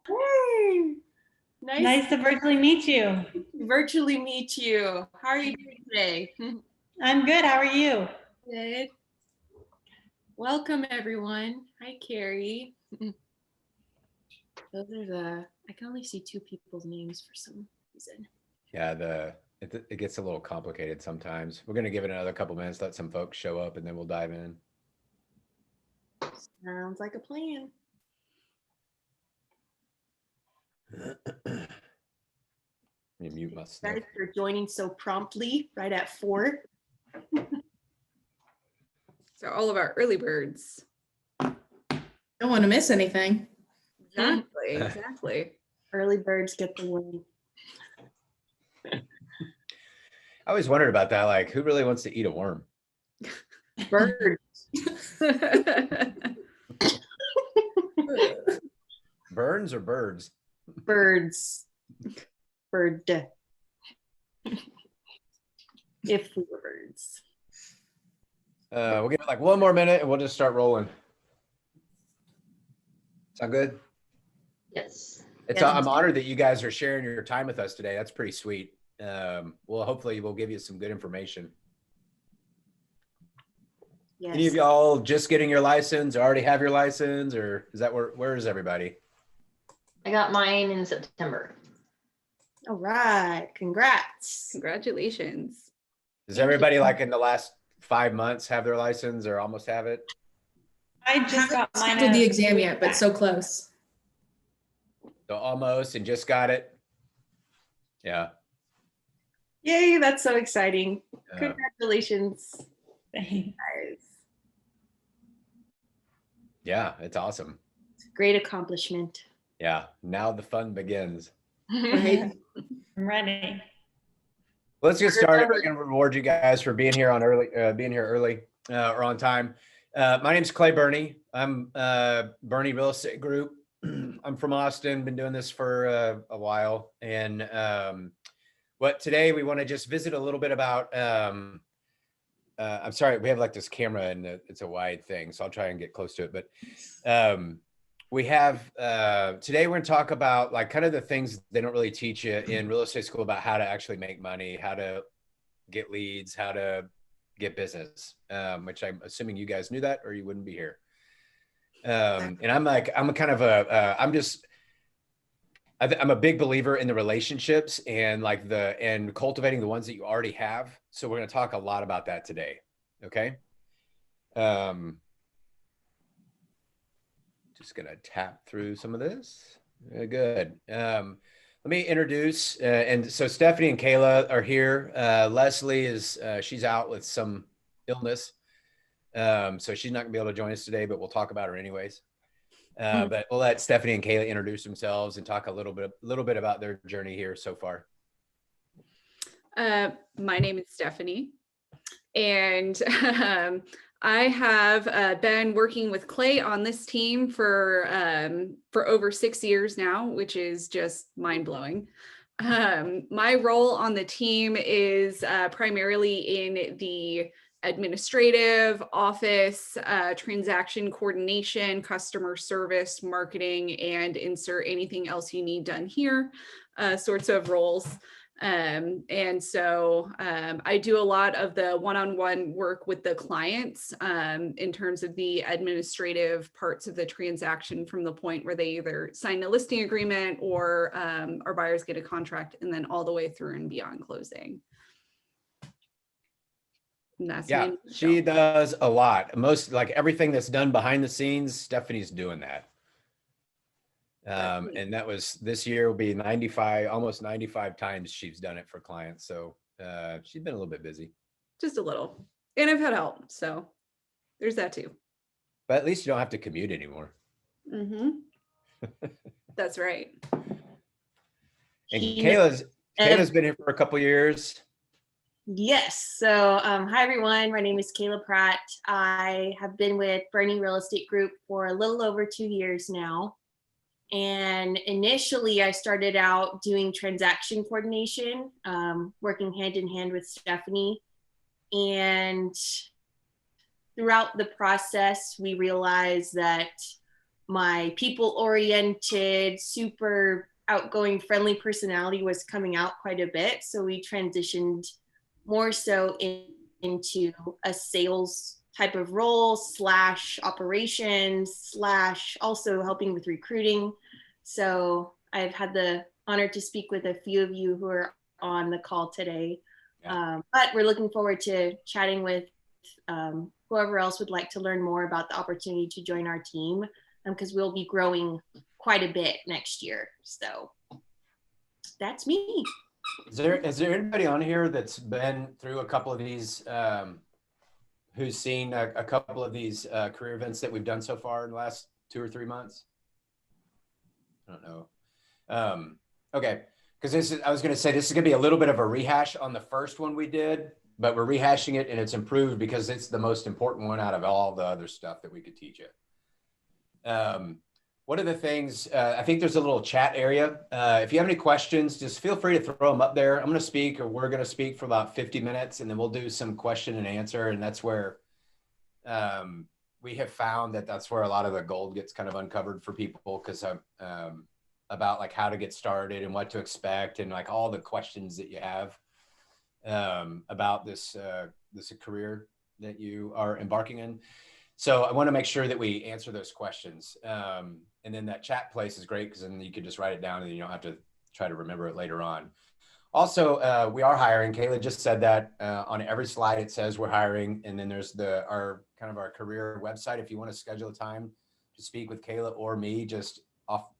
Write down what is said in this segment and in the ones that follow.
Hey, Nice to virtually meet you. virtually meet you. How are you doing today? I'm good. How are you? Good. Welcome, everyone. Hi, Carrie. Those are I can only see two people's names for some reason. Yeah, it gets a little complicated sometimes. We're gonna give it another couple minutes, let some folks show up, and then we'll dive in. Sounds like a plan. Let me mute my stuff. Thanks for joining so promptly, right at 4. So all of our early birds. Don't want to miss anything. Exactly. Early birds get the win. I always wondered about that. Like, who really wants to eat a worm? Birds. Burns or birds? Birds. Bird. If we were birds. We'll give it like one more minute and we'll just start rolling. Sound good? Yes. I'm honored that you guys are sharing your time with us today. That's pretty sweet. Well, hopefully we'll give you some good information. Yes. Any of y'all just getting your license or already have your license, or is that where is everybody? I got mine in September. All right. Congrats. Congratulations. Does everybody like in the last 5 months have their license or almost have it? I just got mine. Did the exam yet, but so close. So almost and just got it. Yeah. Yay, that's so exciting. Yeah. Congratulations, Thanks. guys. Yeah, it's awesome. It's a great accomplishment. Yeah. Now the fun begins. Right. I'm ready. Let's get started. We're going to reward you guys for being here being here early or on time. My name's Clay Burney. I'm Burney Real Estate Group. I'm from Austin. Been doing this for a while, and what today we want to just visit a little bit about. I'm sorry, we have like this camera and it's a wide thing, so I'll try and get close to it. But we have today we're going to talk about like kind of the things they don't really teach you in real estate school about how to actually make money, how to get leads, how to get business, which I'm assuming you guys knew that or you wouldn't be here. And I'm a big believer in the relationships and and cultivating the ones that you already have. So we're going to talk a lot about that today. Okay. Just going to tap through some of this. Good. Let me introduce, and so Stephanie and Kayla are here. Leslie is, she's out with some illness. So she's not gonna be able to join us today, but we'll talk about her anyways. But we'll let Stephanie and Kayla introduce themselves and talk a little bit about their journey here so far. My name is Stephanie, and I have been working with Clay on this team for over 6 years now, which is just mind blowing. My role on the team is primarily in the administrative office, transaction coordination, customer service, marketing, and insert anything else you need done here sorts of roles. And so I do a lot of the one-on-one work with the clients in terms of the administrative parts of the transaction from the point where they either sign a listing agreement or our buyers get a contract, and then all the way through and beyond closing. Yeah, she does a lot. Most like everything that's done behind the scenes, Stephanie's doing that. And that was this year will be almost 95 times she's done it for clients. So she's been a little bit busy. Just a little. And I've had help. So there's that too. But at least you don't have to commute anymore. Mm-hmm. That's right. And Kayla's been here for a couple of years. Yes. So hi, everyone. My name is Kayla Pratt. I have been with Burney Real Estate Group for a little over 2 years now. And initially, I started out doing transaction coordination, working hand in hand with Stephanie. And throughout the process, we realized that my people-oriented, super outgoing, friendly personality was coming out quite a bit. So we transitioned more so into a sales type of role / operations / also helping with recruiting. So I've had the honor to speak with a few of you who are on the call today. Yeah. But we're looking forward to chatting with whoever else would like to learn more about the opportunity to join our team, because we'll be growing quite a bit next year. So that's me. Is there anybody on here that's been through a couple of these, who's seen a couple of these career events that we've done so far in the last 2 or 3 months? I don't know. Okay, because I was going to say this is going to be a little bit of a rehash on the first one we did, but we're rehashing it and it's improved because it's the most important one out of all the other stuff that we could teach you. One of the things, I think there's a little chat area. If you have any questions, just feel free to throw them up there. I'm going to speak, or we're going to speak for about 50 minutes, and then we'll do some question and answer. And that's where we have found that that's where a lot of the gold gets kind of uncovered for people, because about like how to get started and what to expect, and like all the questions that you have about this career that you are embarking in. So I want to make sure that we answer those questions. And then that chat place is great, because then you can just write it down and you don't have to try to remember it later on. Also, we are hiring. Kayla just said that on every slide it says we're hiring. And then there's our career website. If you want to schedule a time to speak with Kayla or me, just off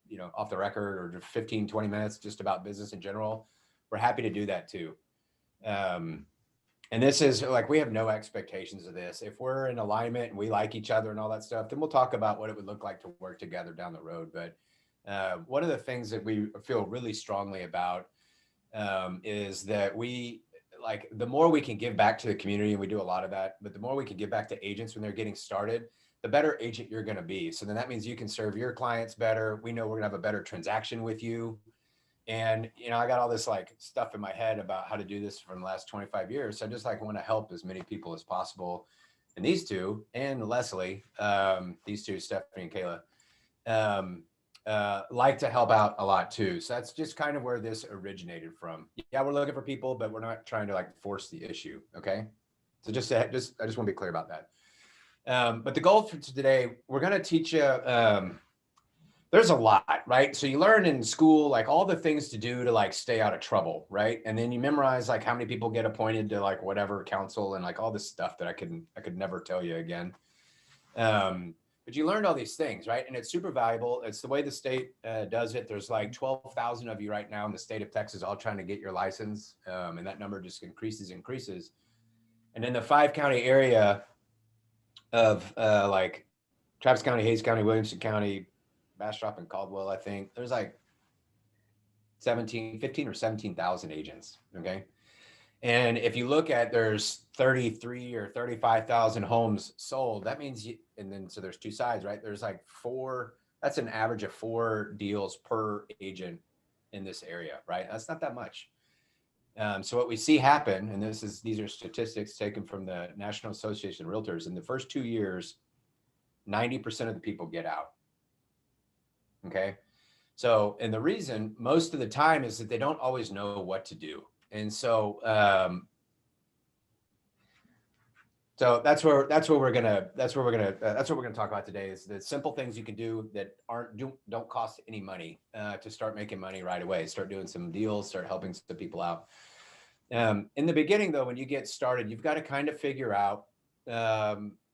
the record, or 15, 20 minutes, just about business in general, we're happy to do that too. And this is like, we have no expectations of this. If we're in alignment and we like each other and all that stuff, then we'll talk about what it would look like to work together down the road. But one of the things that we feel really strongly about is that the more we can give back to the community, and we do a lot of that, but the more we can give back to agents when they're getting started, the better agent you're going to be. So then that means you can serve your clients better. We know we're going to have a better transaction with you. And, I got all this like stuff in my head about how to do this from the last 25 years. So I just want to help as many people as possible. And these two, and Leslie, these two, Stephanie and Kayla, like to help out a lot too. So that's just kind of where this originated from. Yeah, we're looking for people, but we're not trying to force the issue. Okay. So I just want to be clear about that. But the goal for today, we're going to teach you, there's a lot, right? So you learn in school, all the things to do to stay out of trouble, right? And then you memorize how many people get appointed to whatever council, and all this stuff that I could never tell you again. But you learned all these things, right? And it's super valuable. It's the way the state does it. There's 12,000 of you right now in the state of Texas, all trying to get your license. And that number just increases. And in the 5-county area of Travis County, Hayes County, Williamson County, Bastrop, and Caldwell, I think there's 15 or 17,000 agents. Okay. And if you look at, there's 33 or 35,000 homes sold, that means so there's two sides, right? There's 4, that's an average of 4 deals per agent in this area, right? That's not that much. So what we see happen, and these are statistics taken from the National Association of Realtors, in the first 2 years, 90% of the people get out. Okay. So, and the reason most of the time is that they don't always know what to do. And so, so that's what we're gonna talk about today, is the simple things you can do that don't cost any money to start making money right away. Start doing some deals, start helping some people out. In the beginning though, when you get started, you've got to kind of figure out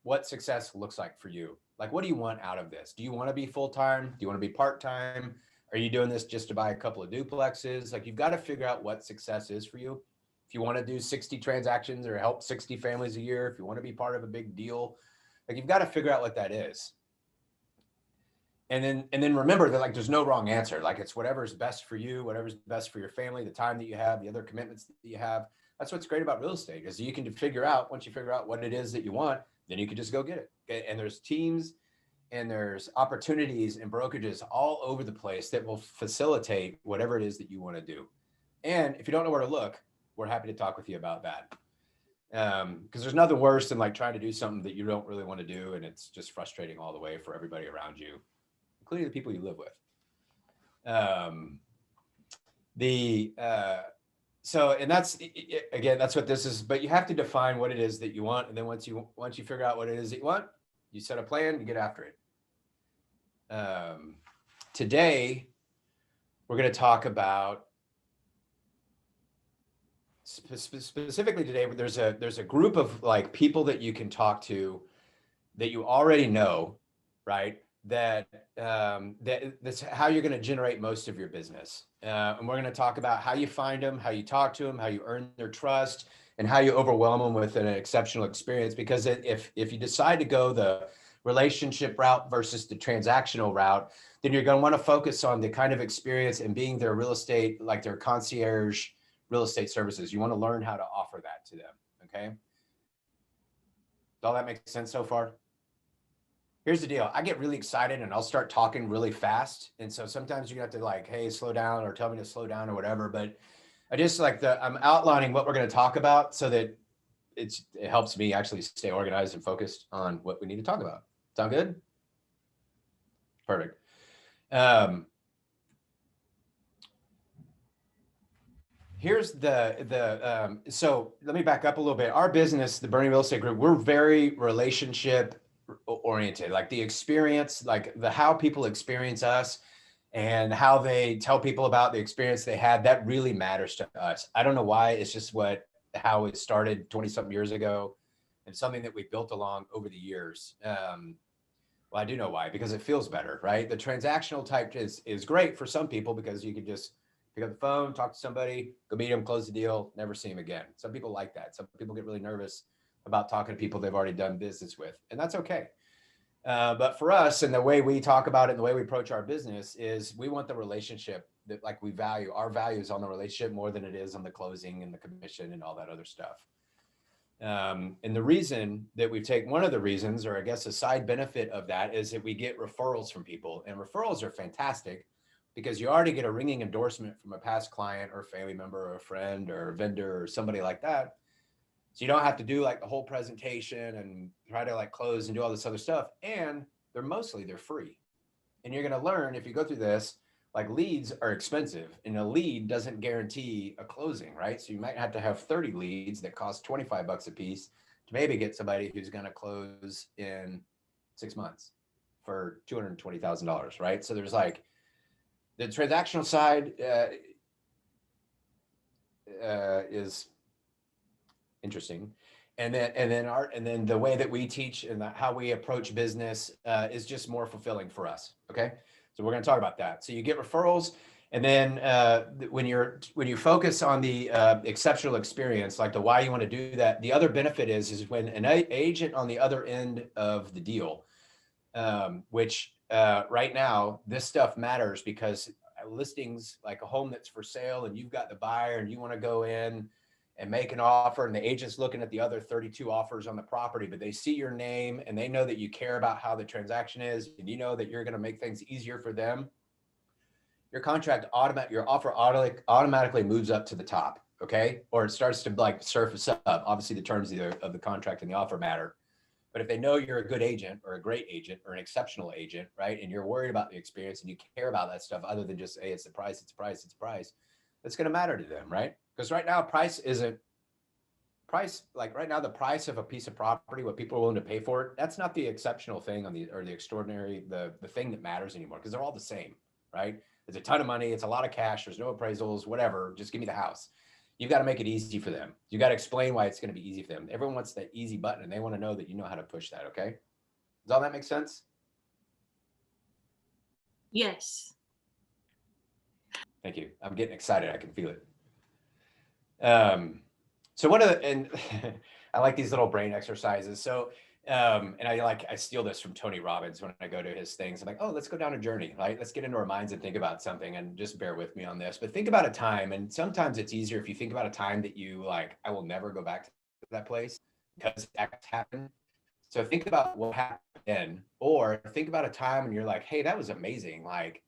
what success looks like for you. What do you want out of this? Do you want to be full-time? Do you want to be part-time? Are you doing this just to buy a couple of duplexes? You've got to figure out what success is for you. If you want to do 60 transactions or help 60 families a year, if you want to be part of a big deal, you've got to figure out what that is. And then remember that there's no wrong answer. It's whatever's best for you, whatever's best for your family, the time that you have, the other commitments that you have. That's what's great about real estate, is you can once you figure out what it is that you want, then you can just go get it. Okay? And there's teams and there's opportunities and brokerages all over the place that will facilitate whatever it is that you want to do. And if you don't know where to look, we're happy to talk with you about that. Because there's nothing worse than trying to do something that you don't really want to do, and it's just frustrating all the way for everybody around you. including the people you live with. And that's, again, that's what this is, but you have to define what it is that you want. And then once you figure out what it is that you want, you set a plan, you get after it. Today, we're going to talk about specifically today, there's a group of like people that you can talk to that you already know, right? That's how you're going to generate most of your business. And we're going to talk about how you find them, how you talk to them, how you earn their trust, and how you overwhelm them with an exceptional experience. Because if you decide to go the relationship route versus the transactional route, then you're going to want to focus on the kind of experience and being their real estate, like their concierge real estate services. You want to learn how to offer that to them. Okay. Does all that make sense so far? Here's the deal. I get really excited and I'll start talking really fast. And so sometimes you have to like, hey, slow down, or tell me to slow down or whatever. But I just like I'm outlining what we're going to talk about so that it helps me actually stay organized and focused on what we need to talk about. Sound good? Perfect. Here's so let me back up a little bit. Our business, the Bernie Real Estate Group, we're very relationship oriented, like the experience, like how people experience us and how they tell people about the experience they had. That really matters to us. I don't know why. It's just how it started 20 something years ago, and something that we built along over the years. Well, I do know why, because it feels better, right? The transactional type is great for some people because you can just pick up the phone, talk to somebody, go meet them, close the deal, never see them again. Some people like that. Some people get really nervous about talking to people they've already done business with, and that's okay. But for us, and the way we talk about it and the way we approach our business is we want the relationship that like we value. Our value is on the relationship more than it is on the closing and the commission and all that other stuff. And the reason that one of the reasons, or I guess a side benefit of that, is that we get referrals from people, and referrals are fantastic because you already get a ringing endorsement from a past client or family member or a friend or a vendor or somebody like that. So you don't have to do like the whole presentation and try to like close and do all this other stuff. And they're free. And you're going to learn, if you go through this, like leads are expensive, and a lead doesn't guarantee a closing, right? So you might have to have 30 leads that cost $25 a piece to maybe get somebody who's going to close in 6 months for $220,000, right? So there's like the transactional side is interesting. And then the way that we teach and how we approach business is just more fulfilling for us. Okay. So we're going to talk about that. So you get referrals. And then when you focus on the exceptional experience, like the why you want to do that, the other benefit is when an agent on the other end of the deal, which right now, this stuff matters because listings, like a home that's for sale and you've got the buyer and you want to go in and make an offer, and the agent's looking at the other 32 offers on the property, but they see your name and they know that you care about how the transaction is, and you know that you're going to make things easier for them. Your your offer automatically moves up to the top, okay? Or it starts to like surface up. Obviously, the terms of the contract and the offer matter. But if they know you're a good agent or a great agent or an exceptional agent, right, and you're worried about the experience and you care about that stuff other than just, hey, it's the price, that's going to matter to them, right? Because right now, right now, the price of a piece of property, what people are willing to pay for it, that's not the exceptional thing or the extraordinary, the thing that matters anymore, because they're all the same, right? It's a ton of money. It's a lot of cash. There's no appraisals, whatever. Just give me the house. You've got to make it easy for them. You got to explain why it's going to be easy for them. Everyone wants that easy button, and they want to know that you know how to push that, okay? Does all that make sense? Yes. Thank you. I'm getting excited. I can feel it. So and I like these little brain exercises. So, and I steal this from Tony Robbins when I go to his things. I'm like, oh, let's go down a journey, right? Let's get into our minds and think about something, and just bear with me on this, but think about a time. And sometimes it's easier if you think about a time that you like, I will never go back to that place because that happened. So think about what happened then, or think about a time and you're like, hey, that was amazing. Like,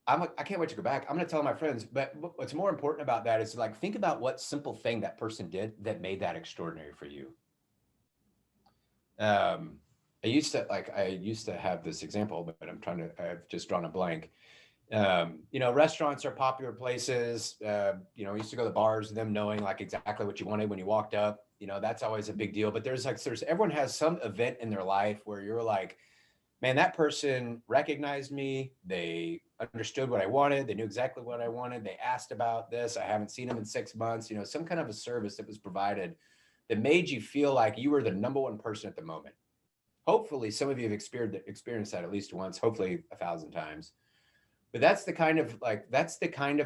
I can't wait to go back. I'm going to tell my friends, but what's more important about that is like, think about what simple thing that person did that made that extraordinary for you. And I used to have this example, but I've just drawn a blank. Restaurants are popular places. I used to go to bars, them knowing like exactly what you wanted when you walked up, that's always a big deal. But there's everyone has some event in their life where you're like, man, that person recognized me. They understood what I wanted. They knew exactly what I wanted. They asked about this. I haven't seen them in 6 months, some kind of a service that was provided that made you feel like you were the number one person at the moment. Hopefully some of you have experienced that at least once, hopefully 1,000 times. But that's the kind of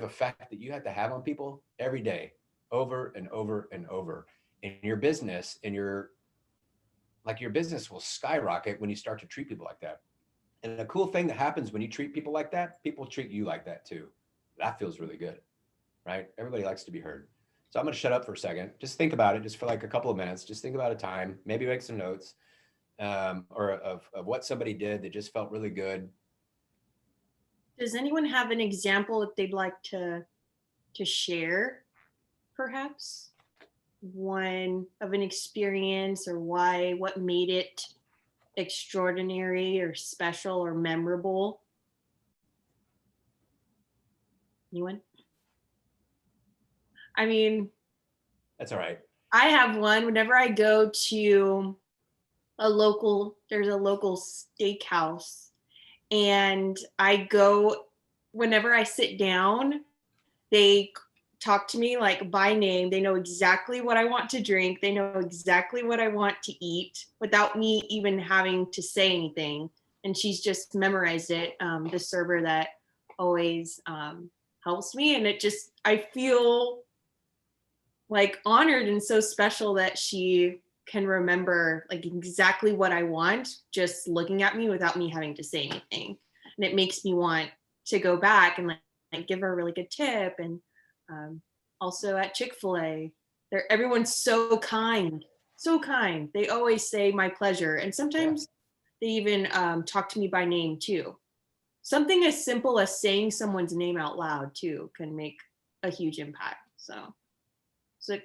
effect that you have to have on people every day, over and over and over. In your business, your business will skyrocket when you start to treat people like that. And the cool thing that happens when you treat people like that, people treat you like that too. That feels really good, right? Everybody likes to be heard. So I'm going to shut up for a second. Just think about it, just for like a couple of minutes. Just think about a time, maybe make some notes, or of what somebody did that just felt really good. Does anyone have an example that they'd like to share, perhaps? One of an experience, or what made it extraordinary or special or memorable? Anyone? I mean, That's all right. I have one. Whenever I go to there's a local steakhouse, and whenever I sit down, they talk to me like by name. They know exactly what I want to drink. They know exactly what I want to eat without me even having to say anything. And she's just memorized it, the server that always helps me. And I feel like honored and so special that she can remember like exactly what I want, just looking at me without me having to say anything. And it makes me want to go back and like give her a really good tip. And also at Chick-fil-A, everyone's so kind, so kind. They always say my pleasure. And sometimes they even talk to me by name too. Something as simple as saying someone's name out loud too can make a huge impact. So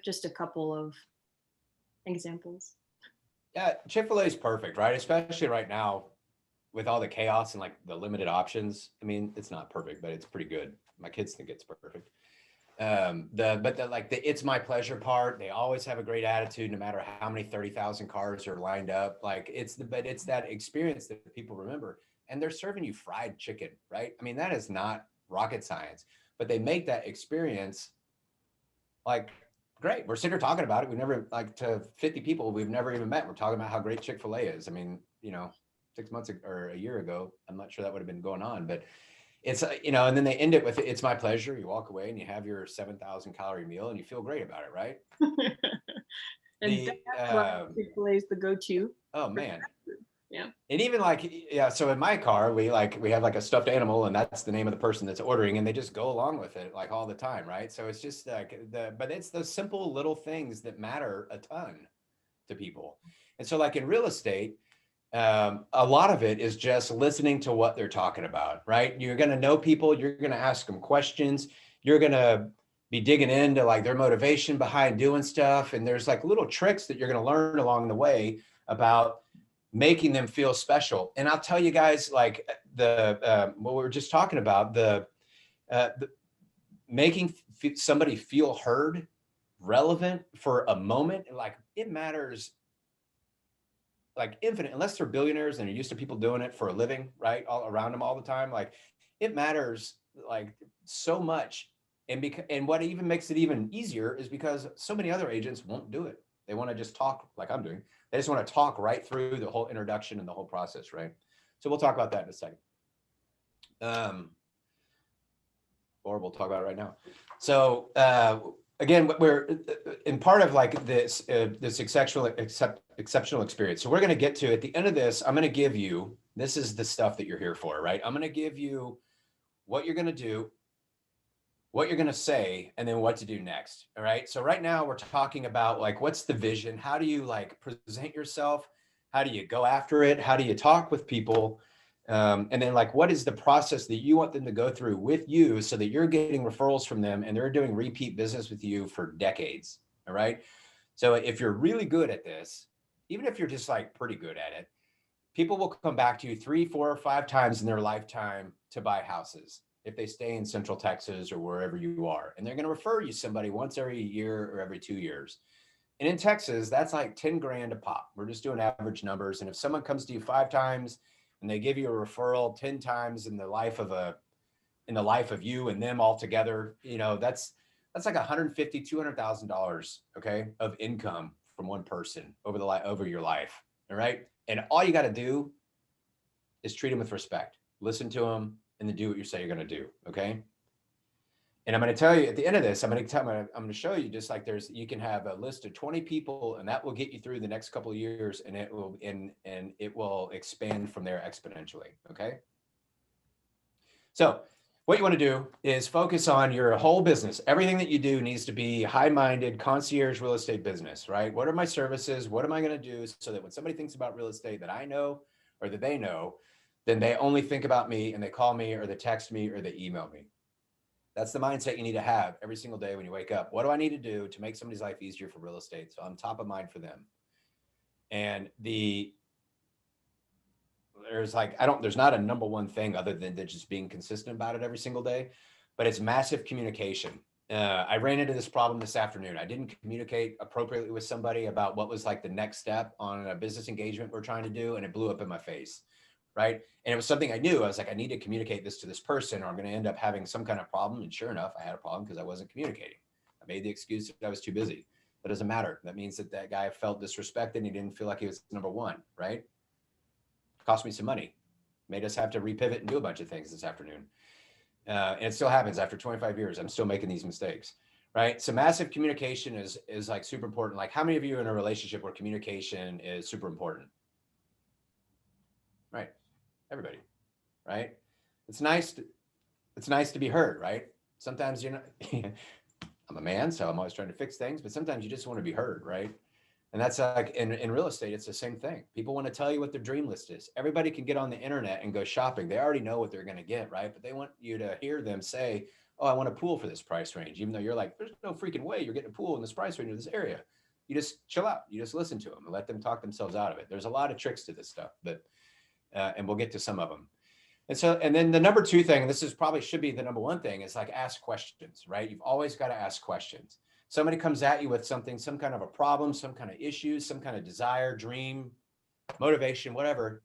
just a couple of examples. Yeah, Chick-fil-A is perfect, right? Especially right now with all the chaos and like the limited options. I mean, it's not perfect, but it's pretty good. My kids think it's perfect. The it's my pleasure part. They always have a great attitude, no matter how many 30,000 cars are lined up. Like it's that experience that people remember. And they're serving you fried chicken, right? I mean, that is not rocket science, but they make that experience like great. We're sitting here talking about it. We never, like, to 50 people we've never even met. We're talking about how great Chick-fil-A is. I mean, 6 months or a year ago, I'm not sure that would have been going on, but it's, and then they end it with, it's my pleasure. You walk away and you have your 7,000 calorie meal and you feel great about it, right? And that's why Chick-fil-A is the go-to. Oh man. Yeah. And even so in my car, we have like a stuffed animal, and that's the name of the person that's ordering, and they just go along with it like all the time, right? So it's just like but it's the simple little things that matter a ton to people. And so like in real estate, a lot of it is just listening to what they're talking about, right? You're going to know people, you're going to ask them questions, you're going to be digging into like their motivation behind doing stuff. And there's like little tricks that you're going to learn along the way about making them feel special. And I'll tell you guys, like what we were just talking about, the making somebody feel heard, relevant for a moment, like it matters like infinite, unless they're billionaires and are used to people doing it for a living, right? All around them all the time. Like it matters like so much. And what even makes it even easier is because so many other agents won't do it. They want to just talk like I'm doing. They just want to talk right through the whole introduction and the whole process, right? So we'll talk about that in a second. Or we'll talk about it right now. So again, we're in part of like this exceptional experience. So we're going to get to, at the end of this, I'm going to give you, this is the stuff that you're here for, right? I'm going to give you what you're going to do, what you're going to say, and then what to do next. All right. So right now we're talking about like, what's the vision? How do you like present yourself? How do you go after it? How do you talk with people? And then like, what is the process that you want them to go through with you so that you're getting referrals from them and they're doing repeat business with you for decades. All right. So if you're really good at this, even if you're just like pretty good at it, people will come back to you 3, 4, or 5 times in their lifetime to buy houses if they stay in Central Texas or wherever you are. And they're going to refer you somebody once every year or every 2 years. And in Texas, that's like 10 grand a pop. We're just doing average numbers. And if someone comes to you 5 times and they give you a referral 10 times in the life of you and them all together, you know, that's like $150,000, $200,000, okay, of income from one person over your life. All right. And all you got to do is treat them with respect, listen to them, and then do what you say you're going to do. Okay. And I'm going to tell you at the end of this, I'm going to show you just like you can have a list of 20 people and that will get you through the next couple of years, and it will expand from there exponentially. Okay. So what you want to do is focus on your whole business. Everything that you do needs to be high-minded, concierge real estate business, right? What are my services? What am I going to do so that when somebody thinks about real estate that I know or that they know, then they only think about me and they call me or they text me or they email me. That's the mindset you need to have every single day when you wake up. What do I need to do to make somebody's life easier for real estate? So I'm top of mind for them. And there's not a number one thing other than just being consistent about it every single day, but it's massive communication. I ran into this problem this afternoon. I didn't communicate appropriately with somebody about what was like the next step on a business engagement we're trying to do, and it blew up in my face, right? And it was something I knew. I was like, I need to communicate this to this person or I'm going to end up having some kind of problem. And sure enough, I had a problem because I wasn't communicating. I made the excuse that I was too busy. That doesn't matter. That means that guy felt disrespected and he didn't feel like he was number one, right? Cost me some money, made us have to repivot and do a bunch of things this afternoon. And it still happens after 25 years. I'm still making these mistakes, right? So massive communication is like super important. Like how many of you are in a relationship where communication is super important? Right. Everybody, right? It's nice to be heard, right? Sometimes you're not, I'm a man, so I'm always trying to fix things, but sometimes you just want to be heard, right? And that's like in real estate, it's the same thing. People want to tell you what their dream list is. Everybody can get on the internet and go shopping. They already know what they're going to get, right? But they want you to hear them say, oh, I want a pool for this price range, even though you're like, there's no freaking way you're getting a pool in this price range of this area. You just chill out. You just listen to them and let them talk themselves out of it. There's a lot of tricks to this stuff, but and we'll get to some of them. And then the number 2 thing, and this is probably should be the number 1 thing, is like ask questions, right? You've always got to ask questions. Somebody comes at you with something, some kind of a problem, some kind of issue, some kind of desire, dream, motivation, whatever,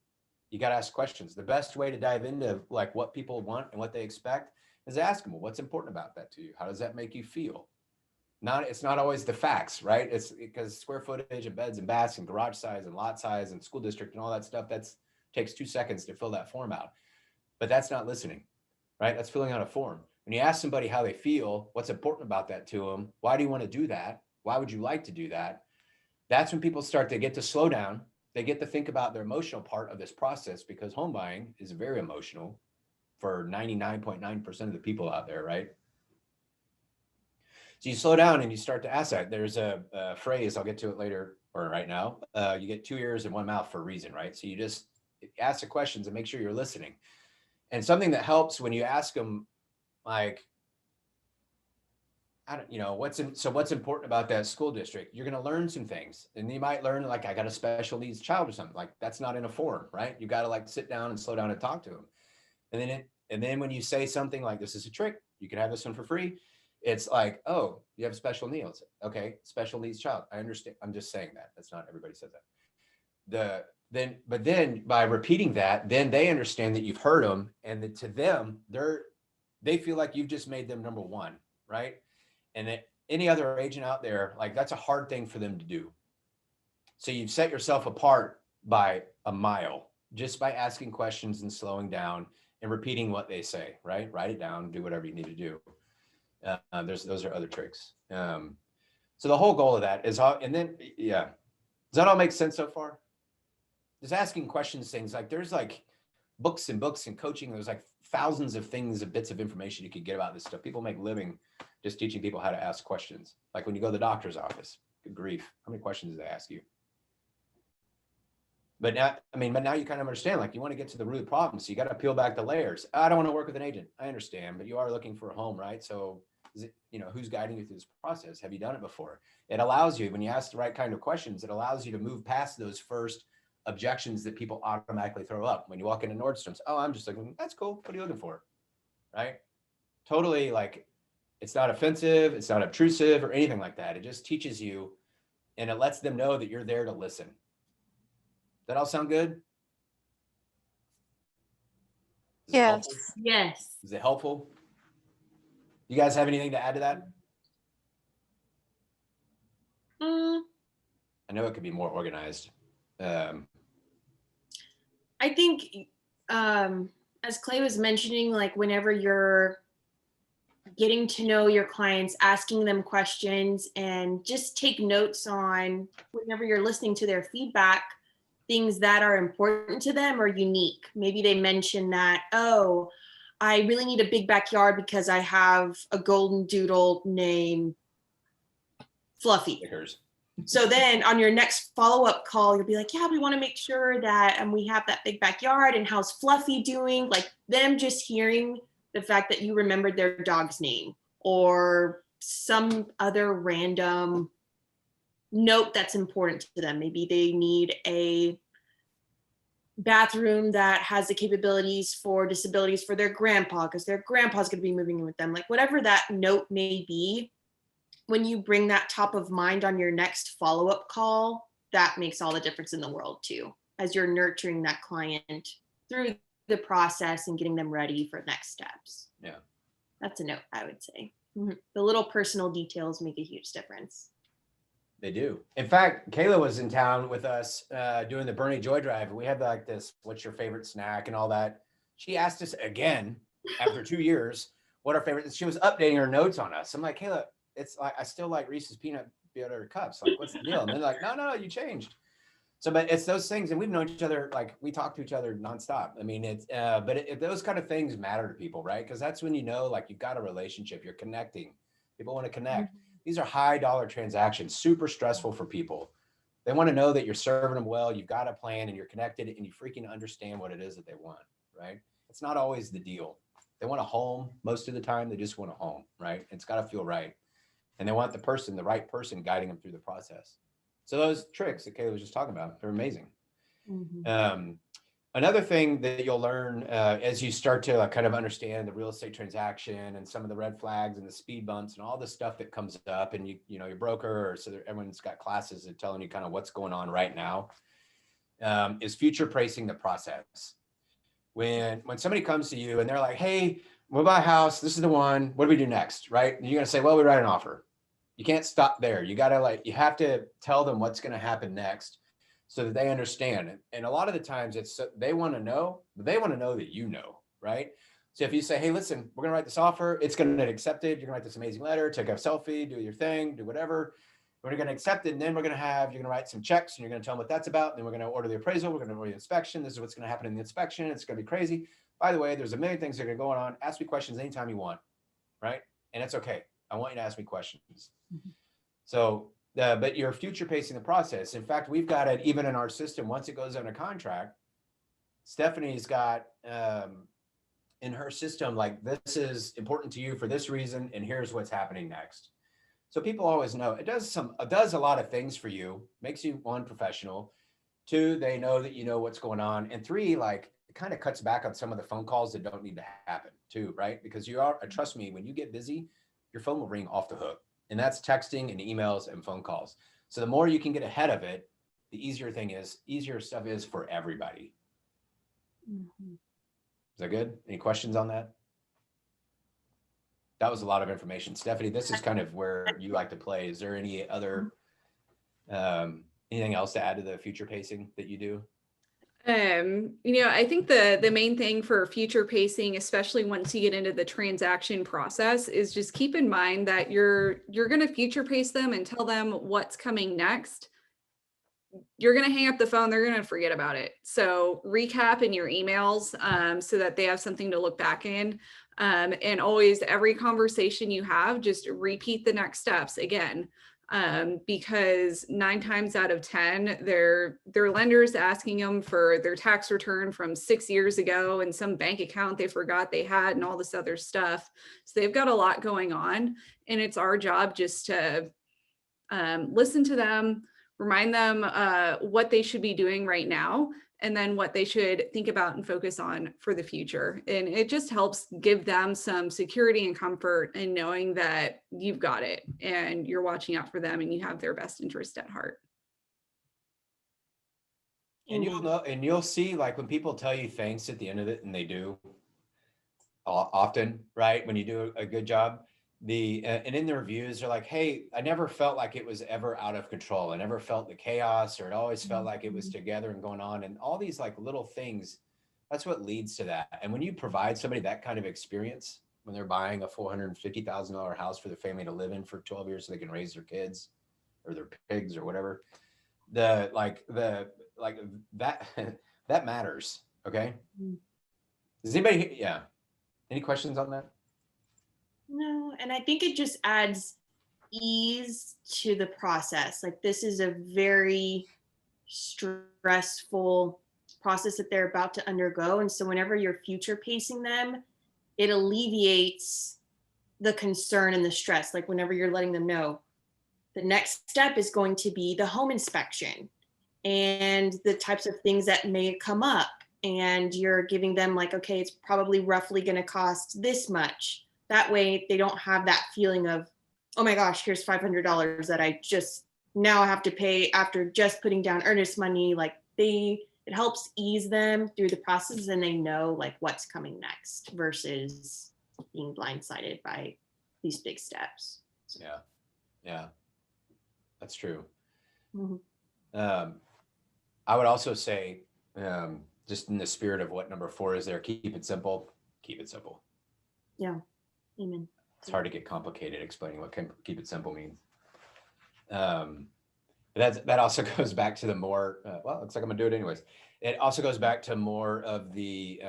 you got to ask questions. The best way to dive into like what people want and what they expect is ask them, well, what's important about that to you? How does that make you feel? It's not always the facts, right? It's because square footage and beds and baths and garage size and lot size and school district and all that stuff, takes 2 seconds to fill that form out. But that's not listening, right? That's filling out a form. When you ask somebody how they feel, what's important about that to them, why do you want to do that? Why would you like to do that? That's when people start to get to slow down. They get to think about their emotional part of this process, because home buying is very emotional for 99.9% of the people out there, right? So you slow down and you start to ask that. There's a phrase, I'll get to it later or right now. You get 2 ears and 1 mouth for a reason, right? So you just ask the questions and make sure you're listening. And something that helps when you ask them, like, what's important about that school district? You're going to learn some things, and you might learn like, I got a special needs child or something. Like that's not in a form, right? You got to like sit down and slow down and talk to them. And then when you say something like, this is a trick, you can have this one for free. It's like, oh, you have special needs. Okay. Special needs child. I understand. I'm just saying that. That's not everybody says that. But then by repeating that, then they understand that you've heard them, and that to them, they feel like you've just made them number 1, right? And that any other agent out there, like that's a hard thing for them to do. So you've set yourself apart by a mile just by asking questions and slowing down and repeating what they say, right? Write it down, do whatever you need to do. Those are other tricks. So the whole goal of that is, does that all make sense so far? Just asking questions, things like there's like books and coaching. There's like thousands of things, of bits of information you could get about this stuff. People make living just teaching people how to ask questions. Like when you go to the doctor's office, good grief, how many questions do they ask you? But now you kind of understand, like you want to get to the root problem. So you got to peel back the layers. I don't want to work with an agent. I understand, but you are looking for a home, right? So is it, who's guiding you through this process? Have you done it before? It allows you, when you ask the right kind of questions, it allows you to move past those first objections that people automatically throw up when you walk into Nordstrom's. Oh, I'm just looking, that's cool. What are you looking for? Right? Totally, like, it's not offensive, it's not obtrusive or anything like that. It just teaches you and it lets them know that you're there to listen. That all sound good? Is it helpful? Yes. Is it helpful? You guys have anything to add to that? Mm, I know it could be more organized. I think, as Clay was mentioning, like whenever you're getting to know your clients, asking them questions, and just take notes on whenever you're listening to their feedback, things that are important to them or unique. Maybe they mention that, oh, I really need a big backyard because I have a golden doodle named Fluffy. Stickers. So then on your next follow-up call, you'll be like, yeah, we want to make sure that we have that big backyard, and how's Fluffy doing? Like them just hearing the fact that you remembered their dog's name or some other random note that's important to them. Maybe they need a bathroom that has the capabilities for disabilities for their grandpa because their grandpa's going to be moving in with them. Like whatever that note may be, when you bring that top of mind on your next follow-up call, that makes all the difference in the world too, as you're nurturing that client through the process and getting them ready for next steps. Yeah. That's a note, I would say. The little personal details make a huge difference. They do. In fact, Kayla was in town with us doing the Bernie Joy Drive. We had like this, what's your favorite snack and all that. She asked us again after 2 years, what our favorite, she was updating her notes on us. I'm like, Kayla, it's like, I still like Reese's peanut butter cups. Like, what's the deal? And they're like, no, you changed. So, but it's those things, and we've known each other, like we talk to each other nonstop. I mean, it's, those kind of things matter to people, right? Because that's when you know, like you've got a relationship, you're connecting. People want to connect. These are high dollar transactions, super stressful for people. They want to know that you're serving them well, you've got a plan and you're connected and you freaking understand what it is that they want, right? It's not always the deal. They want a home most of the time. They just want a home, right? It's got to feel right. And they want the right person guiding them through the process. So those tricks that Kayla was just talking about, they're amazing. Another thing that you'll learn as you start to kind of understand the real estate transaction and some of the red flags and the speed bumps and all the stuff that comes up, and you know your broker, or so everyone's got classes that telling you kind of what's going on right now, is future pricing the process. When somebody comes to you and they're like, hey, we'll buy a house, this is the one, what do we do next, right? And you're gonna say, well, we write an offer. You can't stop there. You have to tell them what's gonna happen next, so that they understand it. And a lot of the times they want to know, but they want to know that you know, right? So if you say, hey, listen, we're going to write this offer, it's going to get accepted. You're going to write this amazing letter, take a selfie, do your thing, do whatever. We're going to accept it. And then you're going to write some checks and you're going to tell them what that's about. And then we're going to order the appraisal. We're going to order the inspection. This is what's going to happen in the inspection. It's going to be crazy. By the way, there's a million things that are going to go on. Ask me questions anytime you want, right? And it's okay. I want you to ask me questions. So, but you're future pacing the process. In fact, we've got it even in our system. Once it goes under contract, Stephanie's got in her system, like, this is important to you for this reason, and here's what's happening next. So people always know it does a lot of things for you, makes you, one, professional, two, they know that you know what's going on, and three, like, it kind of cuts back on some of the phone calls that don't need to happen too, right? Because trust me, when you get busy, your phone will ring off the hook. And that's texting and emails and phone calls. So the more you can get ahead of it, the easier stuff is for everybody. Is that good? Any questions on that? That was a lot of information. Stephanie, this is kind of where you like to play. Is there any other, anything else to add to the future pacing that you do? I think the main thing for future pacing, especially once you get into the transaction process, is just keep in mind that you're going to future pace them and tell them what's coming next. You're going to hang up the phone. They're going to forget about it. So recap in your emails so that they have something to look back in. And always, every conversation you have, just repeat the next steps again. Because 9 times out of 10, their lender's asking them for their tax return from 6 years ago and some bank account they forgot they had and all this other stuff. So they've got a lot going on, and it's our job just to listen to them, remind them what they should be doing right now, and then what they should think about and focus on for the future. And it just helps give them some security and comfort in knowing that you've got it and you're watching out for them and you have their best interest at heart. And you'll know, and you'll see, like, when people tell you thanks at the end of it, and they do often, right? When you do a good job, and in the reviews, they're like, hey, I never felt like it was ever out of control. I never felt the chaos, or it always felt like it was together and going on. And all these like little things, that's what leads to that. And when you provide somebody that kind of experience, when they're buying a $450,000 house for their family to live in for 12 years so they can raise their kids or their pigs or whatever, that that matters. Okay. Does anybody, yeah. Any questions on that? No, and I think it just adds ease to the process. Like, this is a very stressful process that they're about to undergo. And so whenever you're future pacing them, it alleviates the concern and the stress. Like, whenever you're letting them know the next step is going to be the home inspection and the types of things that may come up. And you're giving them like, okay, it's probably roughly going to cost this much. That way they don't have that feeling of, oh my gosh, here's $500 that I just now have to pay after just putting down earnest money. Like, it helps ease them through the process, and they know like what's coming next versus being blindsided by these big steps. So. Yeah, that's true. Mm-hmm. I would also say, just in the spirit of what number 4 is there, keep it simple. Keep it simple. Yeah. Amen. It's hard to get complicated explaining what keep it simple means. That also goes back to the more, well, looks like I'm gonna do it anyways. It also goes back to more of the,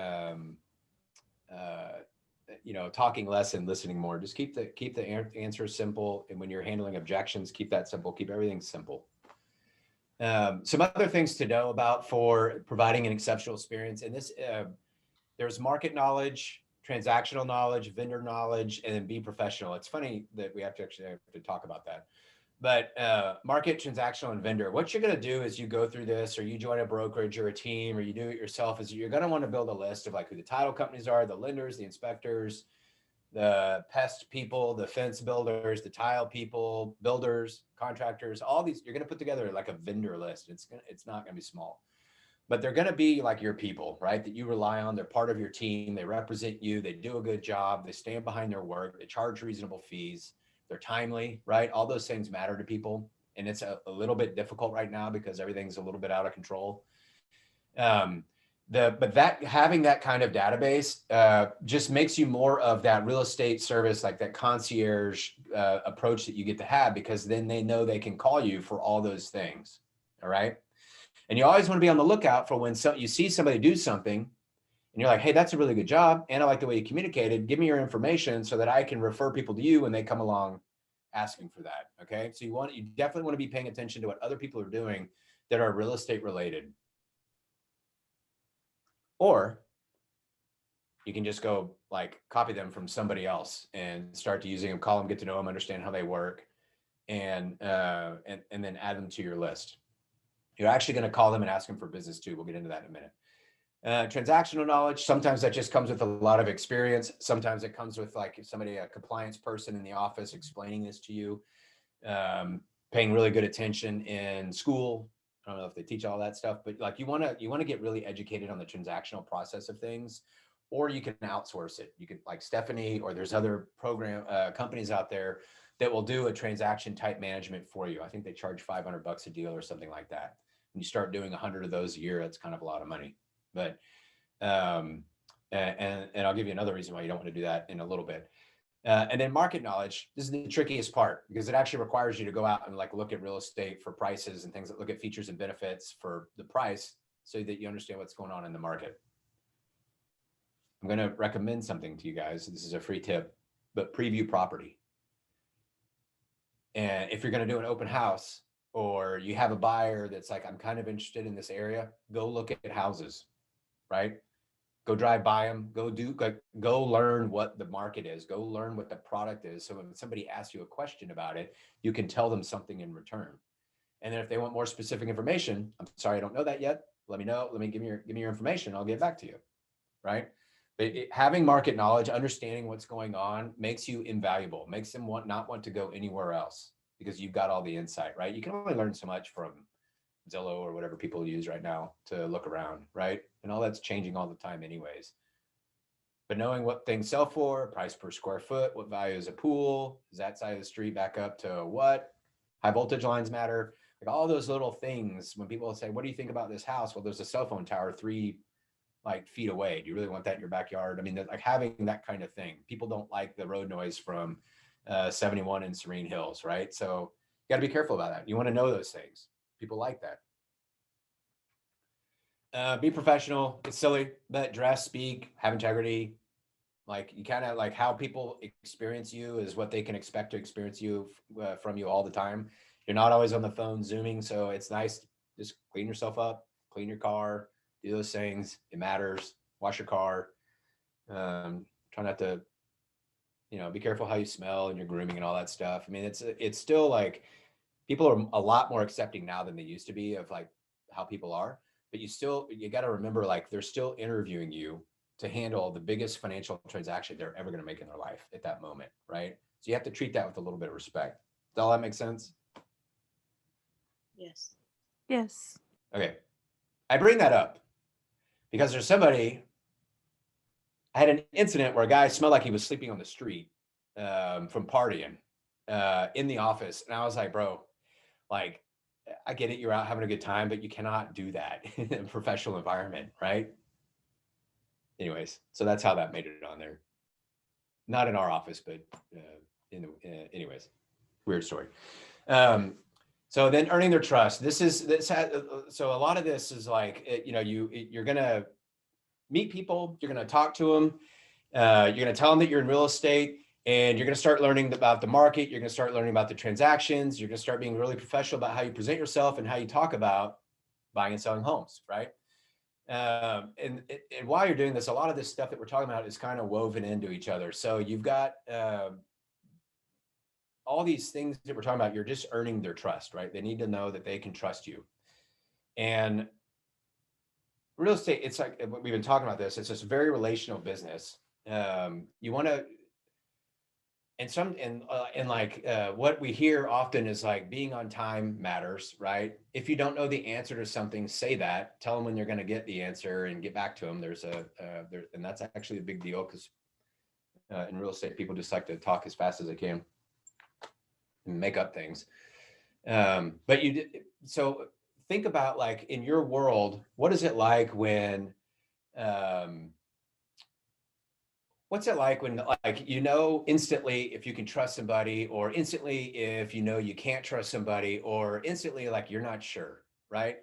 talking less and listening more. Just keep the answer simple. And when you're handling objections, keep that simple, keep everything simple. Some other things to know about for providing an exceptional experience. And this, there's market knowledge, transactional knowledge, vendor knowledge, and then be professional. It's funny that we have to talk about that. But market, transactional, and vendor, what you're going to do as you go through this, or you join a brokerage or a team, or you do it yourself, is you're going to want to build a list of like who the title companies are, the lenders, the inspectors, the pest people, the fence builders, the tile people, builders, contractors, all these. You're going to put together like a vendor list. It's not going to be small, but they're going to be like your people, right? That you rely on. They're part of your team. They represent you. They do a good job. They stand behind their work. They charge reasonable fees. They're timely, right? All those things matter to people. And it's a little bit difficult right now because everything's a little bit out of control. But having that kind of database just makes you more of that real estate service, like that concierge approach that you get to have, because then they know they can call you for all those things. All right. And you always want to be on the lookout for when you see somebody do something and you're like, hey, that's a really good job. And I like the way you communicated. Give me your information so that I can refer people to you when they come along asking for that. Okay. So you definitely want to be paying attention to what other people are doing that are real estate related. Or you can just go like copy them from somebody else and start to using them, call them, get to know them, understand how they work, and then add them to your list. You're actually going to call them and ask them for business too. We'll get into that in a minute. Transactional knowledge, sometimes that just comes with a lot of experience. Sometimes it comes with like somebody, a compliance person in the office explaining this to you, paying really good attention in school. I don't know if they teach all that stuff, but like you want to get really educated on the transactional process of things, or you can outsource it. You can, like Stephanie, or there's other companies out there that will do a transaction type management for you. I think they charge $500 a deal or something like that. When you start doing 100 of those a year, that's kind of a lot of money. But and I'll give you another reason why you don't want to do that in a little bit. And then market knowledge, this is the trickiest part because it actually requires you to go out and like look at real estate for prices and things, that look at features and benefits for the price so that you understand what's going on in the market. I'm going to recommend something to you guys. This is a free tip, but preview property. And if you're going to do an open house, or you have a buyer that's like, I'm kind of interested in this area, go look at houses, right? Go drive by them, go learn what the market is, go learn what the product is. So when somebody asks you a question about it, you can tell them something in return. And then if they want more specific information, I'm sorry, I don't know that yet. Let me know. Give me your information. I'll get back to you. Right. But having market knowledge, understanding what's going on makes you invaluable, makes them not want to go anywhere else because you've got all the insight, right? You can only learn so much from Zillow or whatever people use right now to look around, right? And all that's changing all the time anyways. But knowing what things sell for, price per square foot, what value is a pool, is that side of the street back up to what? High voltage lines matter. Like all those little things, when people say, what do you think about this house? Well, there's a cell phone tower 3 feet away. Do you really want that in your backyard? I mean, like having that kind of thing. People don't like the road noise from 71 in Serene Hills, right? So you got to be careful about that. You want to know those things. People like that. Be professional. It's silly, but dress, speak, have integrity. Like you kind of like how people experience you is what they can expect to experience you from you all the time. You're not always on the phone Zooming. So it's nice. Just clean yourself up, clean your car, do those things. It matters. Wash your car. Try not to, be careful how you smell and your grooming and all that stuff. I mean, it's still like people are a lot more accepting now than they used to be of like how people are, but you got to remember, like they're still interviewing you to handle the biggest financial transaction they're ever going to make in their life at that moment. Right. So you have to treat that with a little bit of respect. Does all that make sense? Yes. Yes. Okay. I bring that up because there's somebody, I had an incident where a guy smelled like he was sleeping on the street from partying in the office. And I was like, bro, like, I get it. You're out having a good time, but you cannot do that in a professional environment. Right. Anyways, so that's how that made it on there. Not in our office, but anyways, weird story. So then earning their trust. So a lot of this is like, you're going to meet people, you're going to talk to them, you're going to tell them that you're in real estate, and you're going to start learning about the market. You're going to start learning about the transactions. You're going to start being really professional about how you present yourself and how you talk about buying and selling homes, right? And while you're doing this, a lot of this stuff that we're talking about is kind of woven into each other. So you've got all these things that we're talking about, you're just earning their trust, right? They need to know that they can trust you. And real estate, it's like, we've been talking about this, it's just a very relational business. You want to, what we hear often is like being on time matters, right? If you don't know the answer to something, say that, tell them when you're going to get the answer and get back to them. And that's actually a big deal because in real estate, people just like to talk as fast as they can and make up things. So think about, like, in your world, what is it like when, what's it like when, like, instantly if you can trust somebody, or instantly if you can't trust somebody, or instantly like you're not sure, right?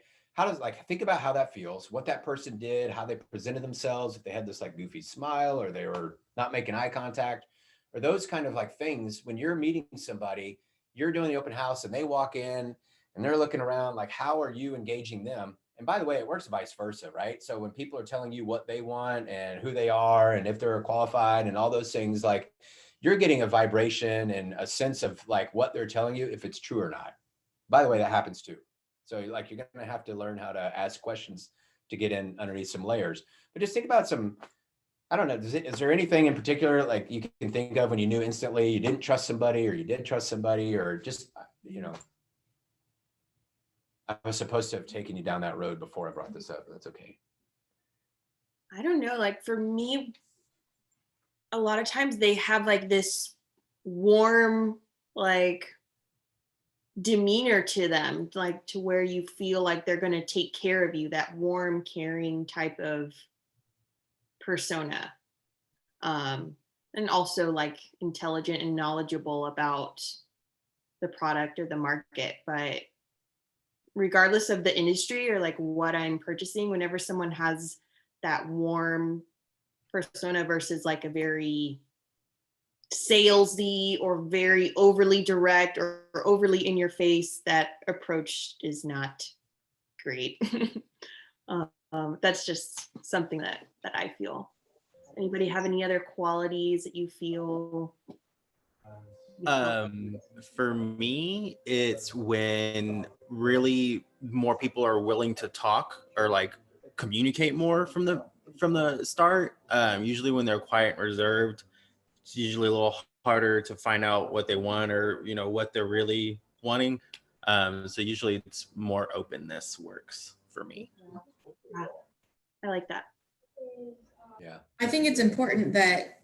Think about how that feels, what that person did, how they presented themselves, if they had this like goofy smile, or they were not making eye contact, or those kind of like things. When you're meeting somebody, you're doing the open house and they walk in and they're looking around, like, how are you engaging them? And by the way, it works vice versa, right? So when people are telling you what they want and who they are and if they're qualified and all those things, like, you're getting a vibration and a sense of like what they're telling you, if it's true or not. By the way, that happens too. So like, you're going to have to learn how to ask questions to get in underneath some layers. But just think about I don't know, is there anything in particular like you can think of when you knew instantly you didn't trust somebody, or you did trust somebody, or just, I was supposed to have taken you down that road before I brought this up. That's okay. I don't know. Like for me, a lot of times they have like this warm, like, demeanor to them, like to where you feel like they're going to take care of you, that warm, caring type of persona. And also like intelligent and knowledgeable about the product or the market. But regardless of the industry or like what I'm purchasing, whenever someone has that warm persona versus like a very salesy or very overly direct or overly in your face, that approach is not great. That's just something that I feel. Anybody have any other qualities that you feel For me, it's when really more people are willing to talk or like communicate more from the start. Usually when they're quiet and reserved, it's usually a little harder to find out what they want or what they're really wanting. So usually it's more openness works for me. Yeah, I like that. Yeah. I think it's important that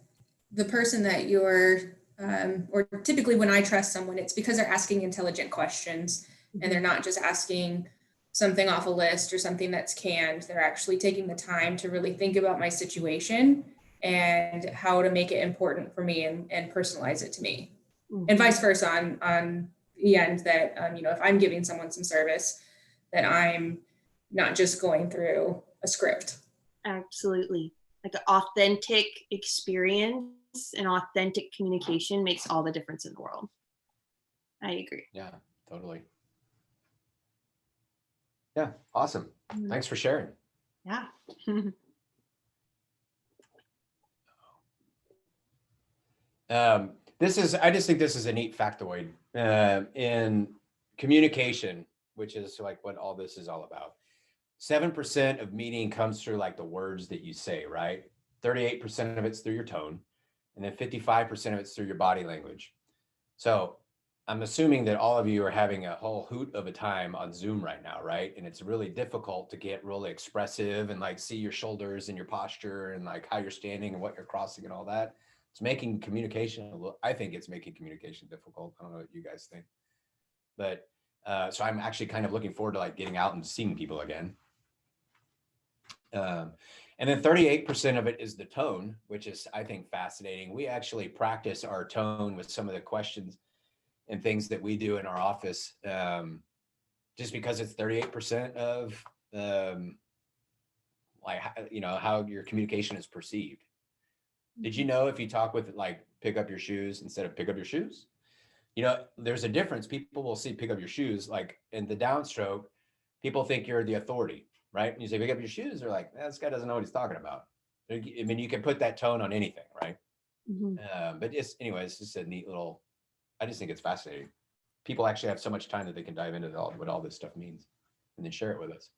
the person that you're, or typically when I trust someone, it's because they're asking intelligent questions and they're not just asking something off a list or something that's canned. They're actually taking the time to really think about my situation and how to make it important for me and personalize it to me. And vice versa on the end that, if I'm giving someone some service, that I'm not just going through a script. Absolutely. Like an authentic experience and authentic communication makes all the difference in the world. I agree. Yeah, totally. Yeah, awesome. Thanks for sharing. Yeah. I just think this is a neat factoid in communication, which is like what all this is all about. 7% of meaning comes through like the words that you say, right? 38% of it's through your tone, and then 55% of it's through your body language. So I'm assuming that all of you are having a whole hoot of a time on Zoom right now, right? And it's really difficult to get really expressive and like see your shoulders and your posture and like how you're standing and what you're crossing and all that. It's making communication, I think it's making communication difficult. I don't know what you guys think. But so I'm actually kind of looking forward to like getting out and seeing people again. And then 38% of it is the tone, which is, I think, fascinating. We actually practice our tone with some of the questions and things that we do in our office, just because it's 38% of how your communication is perceived. Did you know if you talk with like pick up your shoes instead of pick up your shoes? There's a difference. People will see pick up your shoes, like in the downstroke, people think you're the authority, right? And you say pick up your shoes, they're like, this guy doesn't know what he's talking about. I mean, you can put that tone on anything, right? But anyways, it's just a neat little, I just think it's fascinating. People actually have so much time that they can dive into what all this stuff means and then share it with us.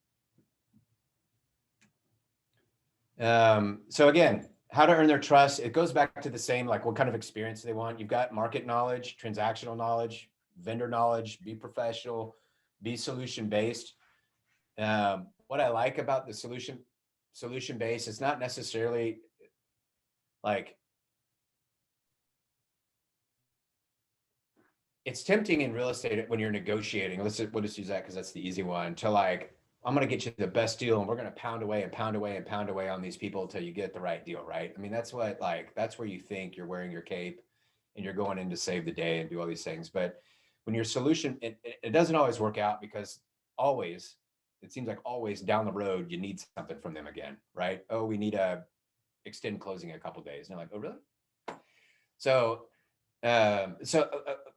So again, how to earn their trust. It goes back to the same, like what kind of experience they want. You've got market knowledge, transactional knowledge, vendor knowledge, be professional, be solution-based. What I like about the solution-based, it's not necessarily like, it's tempting in real estate when you're negotiating. We'll just use that because that's the easy one, to like, I'm going to get you the best deal and we're going to pound away and pound away and pound away on these people until you get the right deal, right? I mean, that's where you think you're wearing your cape and you're going in to save the day and do all these things. But when your solution, it doesn't always work out, because it seems like always down the road, you need something from them again, right? Oh, we need to extend closing a couple of days. And they're like, oh, really? So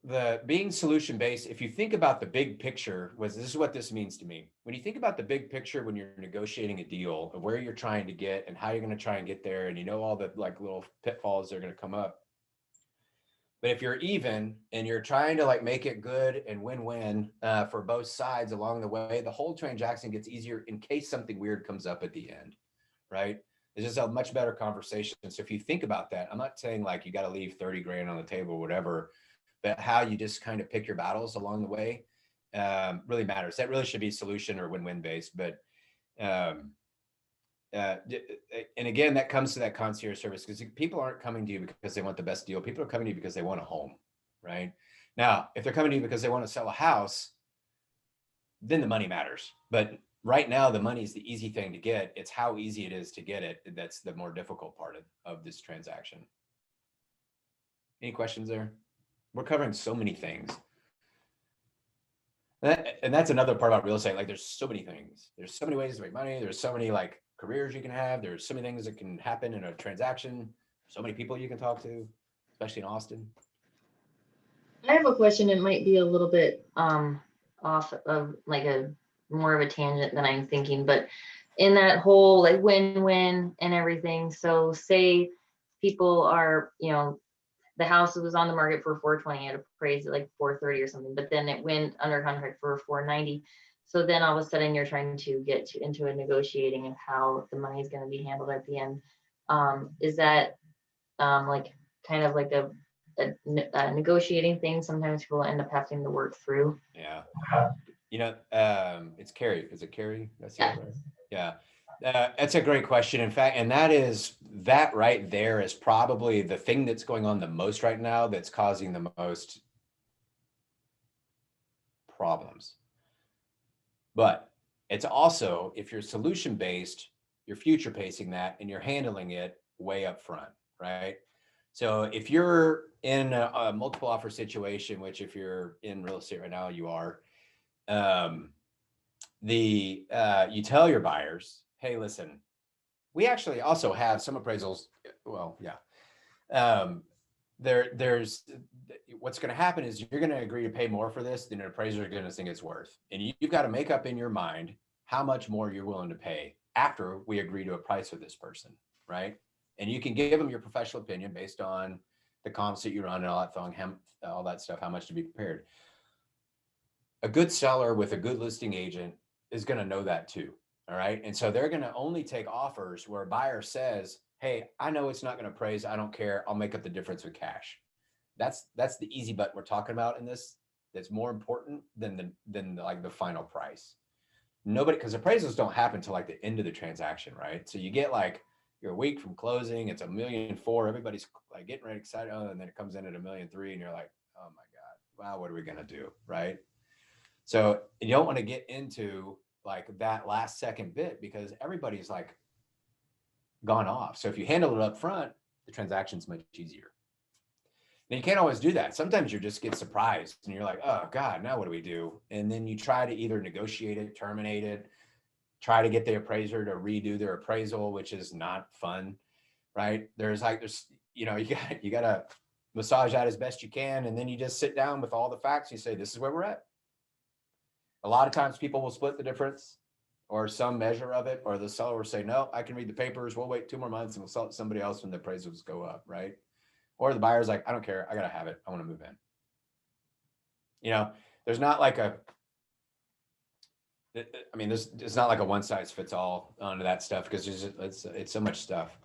the being solution-based, if you think about the big picture, this is what this means to me. When you think about the big picture, when you're negotiating a deal of where you're trying to get and how you're going to try and get there, and all the like little pitfalls that are going to come up. But if you're even and you're trying to like make it good and win-win for both sides along the way, the whole transaction gets easier in case something weird comes up at the end, right? It's just a much better conversation. So if you think about that, I'm not saying like you got to leave 30 grand on the table or whatever, but how you just kind of pick your battles along the way really matters. That really should be solution or win-win based. But and again, that comes to that concierge service, because people aren't coming to you because they want the best deal. People are coming to you because they want a home, right? Now, if they're coming to you because they want to sell a house, then the money matters. But right now, the money is the easy thing to get. It's how easy it is to get it that's the more difficult part of this transaction. Any questions there? We're covering so many things. And that's another part about real estate. Like, there's so many things. There's so many ways to make money. There's so many like careers you can have. There's so many things that can happen in a transaction. So many people you can talk to, especially in Austin. I have a question. It might be a little bit off of like a more of a tangent than I'm thinking, but in that whole like win-win and everything. So say people are, the house was on the market for 420, it appraised at like 430 or something, but then it went under contract for 490. So then all of a sudden you're trying to get into a negotiating of how the money is going to be handled at the end. Is that like kind of like a negotiating thing? Sometimes people end up having to work through. Yeah. You know, it's Carrie. Is it Carrie? That's Yeah. it, right? Yeah. That's a great question. In fact, and that right there is probably the thing that's going on the most right now that's causing the most problems. But it's also, if you're solution based, you're future pacing that and you're handling it way up front, right? So if you're in a multiple offer situation, which if you're in real estate right now, you are, you tell your buyers, hey, listen, we actually also have some appraisals. Well, yeah. There's what's going to happen is you're going to agree to pay more for this than an appraiser is going to think it's worth. And you've got to make up in your mind how much more you're willing to pay after we agree to a price with this person, right? And you can give them your professional opinion based on the comps that you run and all that stuff, how much to be prepared. A good seller with a good listing agent is going to know that too. All right. And so they're going to only take offers where a buyer says, hey, I know it's not going to appraise. I don't care. I'll make up the difference with cash. That's the easy button we're talking about in this. That's more important than like the final price. Nobody, because appraisals don't happen till like the end of the transaction, right? So you get like, you're a week from closing, it's $1.4 million. Everybody's like getting ready, excited. Oh, and then it comes in at $1.3 million. And you're like, oh my God, wow, what are we going to do? Right. So you don't want to get into like that last second bit because everybody's like gone off. So if you handle it up front, the transaction's much easier. Now you can't always do that. Sometimes you just get surprised and you're like, oh God, now what do we do? And then you try to either negotiate it, terminate it, try to get the appraiser to redo their appraisal, which is not fun, right? There's you got to massage that as best you can. And then you just sit down with all the facts. And you say, this is where we're at. A lot of times people will split the difference or some measure of it, or the seller will say, no, I can read the papers. We'll wait 2 more months and we'll sell it to somebody else when the appraisals go up, right? Or the buyer's like, I don't care. I got to have it. I want to move in. You know, there's not like it's not like a one size fits all onto that stuff because it's so much stuff,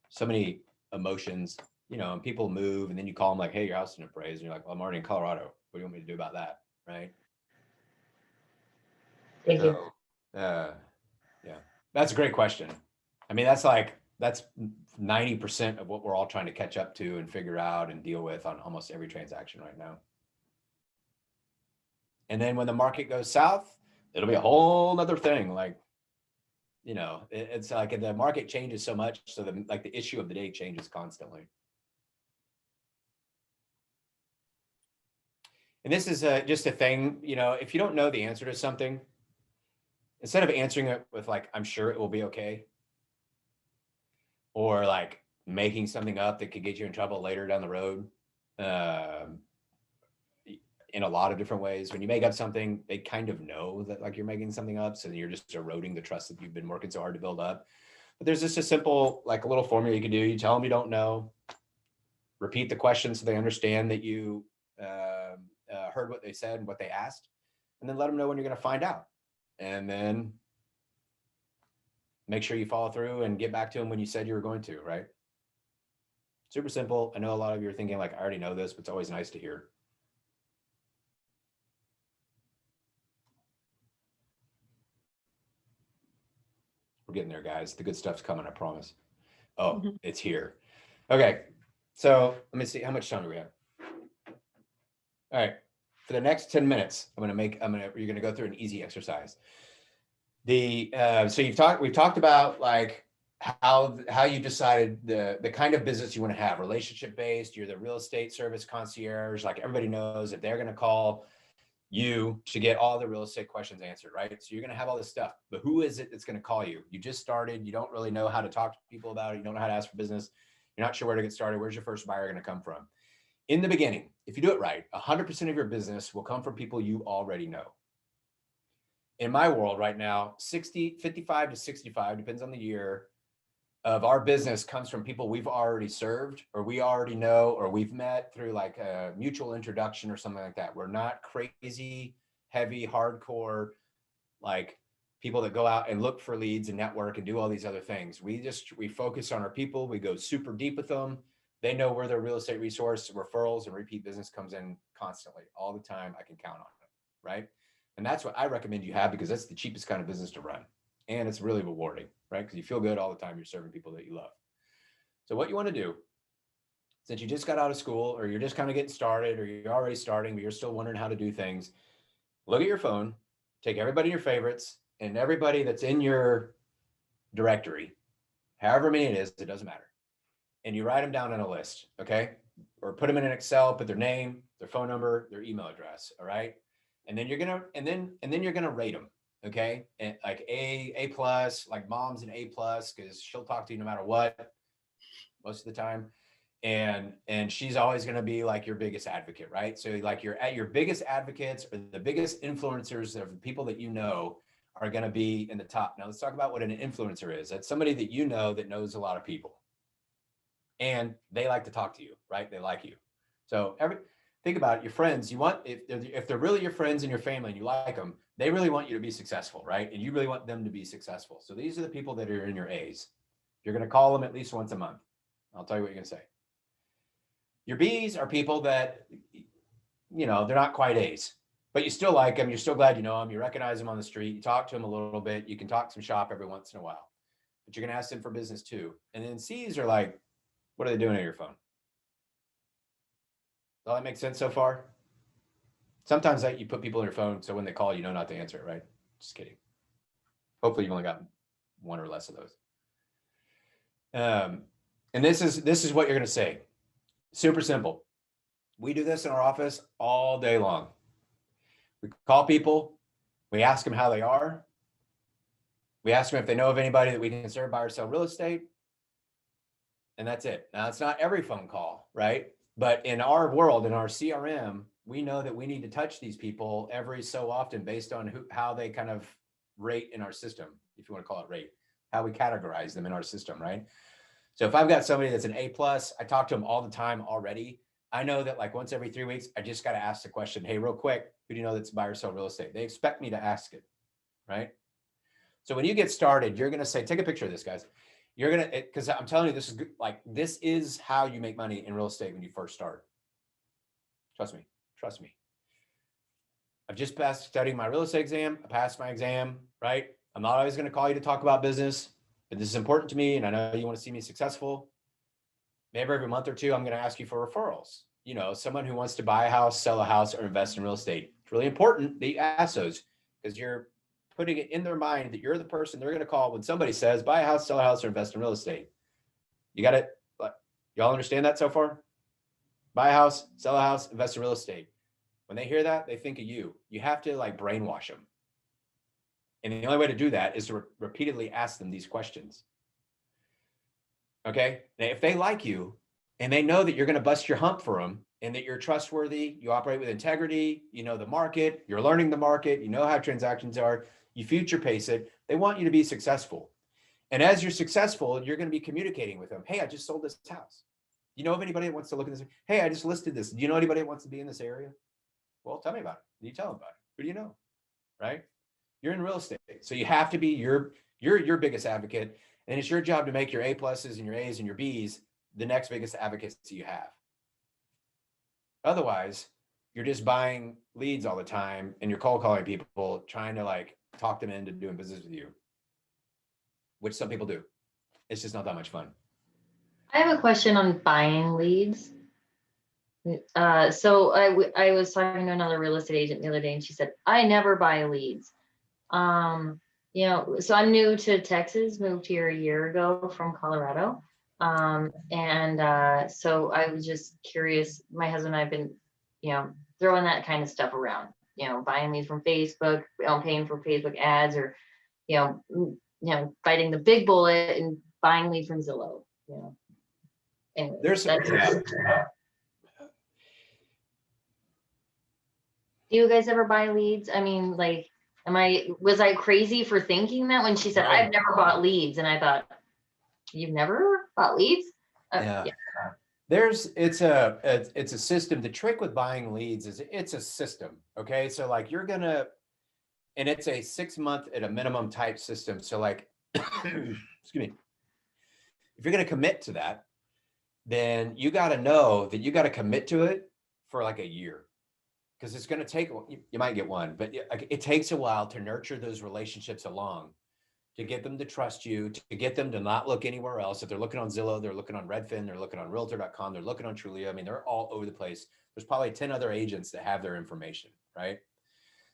so many emotions, you know, and people move and then you call them like, hey, your house is appraised. And you're like, well, I'm already in Colorado. What do you want me to do about that? Right. Thank you. Yeah, that's a great question. I mean, that's 90% of what we're all trying to catch up to and figure out and deal with on almost every transaction right now. And then when the market goes south, it'll be a whole nother thing. Like, you know, it's like the market changes so much. So the issue of the day changes constantly. And this is just a thing, you know, if you don't know the answer to something, instead of answering it with like, I'm sure it will be okay, or like making something up that could get you in trouble later down the road, in a lot of different ways. When you make up something, they kind of know that like you're making something up. So you're just eroding the trust that you've been working so hard to build up. But there's just a simple, like a little formula you can do. You tell them you don't know, repeat the question so they understand that you heard what they said and what they asked, and then let them know when you're going to find out. And then make sure you follow through and get back to them when you said you were going to, right? Super simple. I know a lot of you are thinking like, I already know this, but it's always nice to hear. We're getting there, guys. The good stuff's coming, I promise. Oh, It's here. Okay. So let me see, how much time do we have? All right. For the next 10 minutes, you're going to go through an easy exercise. So we've talked about like how you decided the kind of business you want to have, relationship based. You're the real estate service concierge. Like everybody knows that they're going to call you to get all the real estate questions answered, right? So you're going to have all this stuff, but who is it that's going to call you? You just started. You don't really know how to talk to people about it. You don't know how to ask for business. You're not sure where to get started. Where's your first buyer going to come from? In the beginning, if you do it right, 100% of your business will come from people you already know. In my world right now, 55 to 65, depends on the year, of our business comes from people we've already served, or we already know, or we've met through like a mutual introduction or something like that. We're not crazy, heavy, hardcore, like people that go out and look for leads and network and do all these other things. We focus on our people. We go super deep with them. They know we're their real estate resource. Referrals and repeat business comes in constantly, all the time. I can count on it, right? And that's what I recommend you have, because that's the cheapest kind of business to run. And it's really rewarding, right? Because you feel good all the time. You're serving people that you love. So what you want to do, since you just got out of school, or you're just kind of getting started, or you're already starting, but you're still wondering how to do things, look at your phone, take everybody in your favorites and everybody that's in your directory, however many it is, it doesn't matter. And you write them down on a list, okay? Or put them in an Excel, put their name, their phone number, their email address, all right? And then you're gonna, and then you're gonna rate them. Okay. And like A plus, like mom's an A plus, because she'll talk to you no matter what, most of the time. And she's always going to be like your biggest advocate, right? So like your biggest advocates, or the biggest influencers of the people that you know, are going to be in the top. Now let's talk about what an influencer is. That's somebody that you know that knows a lot of people, and they like to talk to you, right? They like you. So think about it, your friends, you want, if they're really your friends and your family and you like them, they really want you to be successful, right? And you really want them to be successful. So these are the people that are in your A's. You're going to call them at least once a month. I'll tell you what you're going to say. Your B's are people that, you know, they're not quite A's, but you still like them. You're still glad you know them. You recognize them on the street. You talk to them a little bit. You can talk some shop every once in a while, but you're going to ask them for business too. And then C's are like, what are they doing on your phone? Does all that make sense so far? Sometimes you put people on your phone, so when they call, you know not to answer it, right? Just kidding. Hopefully you've only got one or less of those. And this is what you're going to say. Super simple. We do this in our office all day long. We call people. We ask them how they are. We ask them if they know of anybody that we can serve, buy or sell real estate. And that's it. Now, it's not every phone call, right? But in our world, in our CRM, we know that we need to touch these people every so often based on how they kind of rate in our system, if you want to call it rate, how we categorize them in our system, right? So if I've got somebody that's an A plus, I talk to them all the time already. I know that like once every 3 weeks, I just got to ask the question, hey, real quick, who do you know that's buy or sell real estate? They expect me to ask it, right? So when you get started, you're going to say, take a picture of this, guys. You're going to, because I'm telling you, this is good. Like, this is how you make money in real estate when you first start. Trust me. Trust me. I've just passed studying my real estate exam. I passed my exam, right? I'm not always going to call you to talk about business, but this is important to me. And I know you want to see me successful. Maybe every month or two, I'm going to ask you for referrals. You know, someone who wants to buy a house, sell a house, or invest in real estate. It's really important that you ask those, because you're putting it in their mind that you're the person they're going to call when somebody says, buy a house, sell a house, or invest in real estate. You got it. Y'all understand that so far? Buy a house, sell a house, invest in real estate. When they hear that, they think of you. You have to like brainwash them. And the only way to do that is to repeatedly ask them these questions. Okay. Now, if they like you and they know that you're going to bust your hump for them, and that you're trustworthy, you operate with integrity, you know the market, you're learning the market, you know how transactions are, you future pace it, they want you to be successful. And as you're successful, you're going to be communicating with them. Hey, I just sold this house. You know of anybody that wants to look at this? Hey, I just listed this. Do you know anybody that wants to be in this area? Well, tell me about it. You tell them about it. Who do you know? Right? You're in real estate. So you have to be your biggest advocate. And it's your job to make your A pluses and your A's and your B's the next biggest advocates that you have. Otherwise, you're just buying leads all the time and you're cold calling people, trying to like talk them into doing business with you, which some people do. It's just not that much fun. I have a question on buying leads. So I was talking to another real estate agent the other day, and she said, I never buy leads. You know, so I'm new to Texas, moved here a year ago from Colorado. So I was just curious. My husband and I have been, you know, throwing that kind of stuff around, you know, buying leads from Facebook, paying for Facebook ads, or, you know, biting the big bullet and buying leads from Zillow, you know. Anyway, do you guys ever buy leads? I mean, like, was I crazy for thinking that when she said, I've never bought leads? And I thought, You've never bought leads? Yeah. It's a system. The trick with buying leads is it's a system. Okay. So like and it's a 6 month at a minimum type system. So like, excuse me, if you're going to commit to that, then you got to know that you got to commit to it for like a year. Because it's going to take, you might get one, but it takes a while to nurture those relationships along, to get them to trust you, to get them to not look anywhere else. If they're looking on Zillow, they're looking on Redfin, they're looking on Realtor.com, they're looking on Trulia. I mean, they're all over the place. There's probably 10 other agents that have their information, right?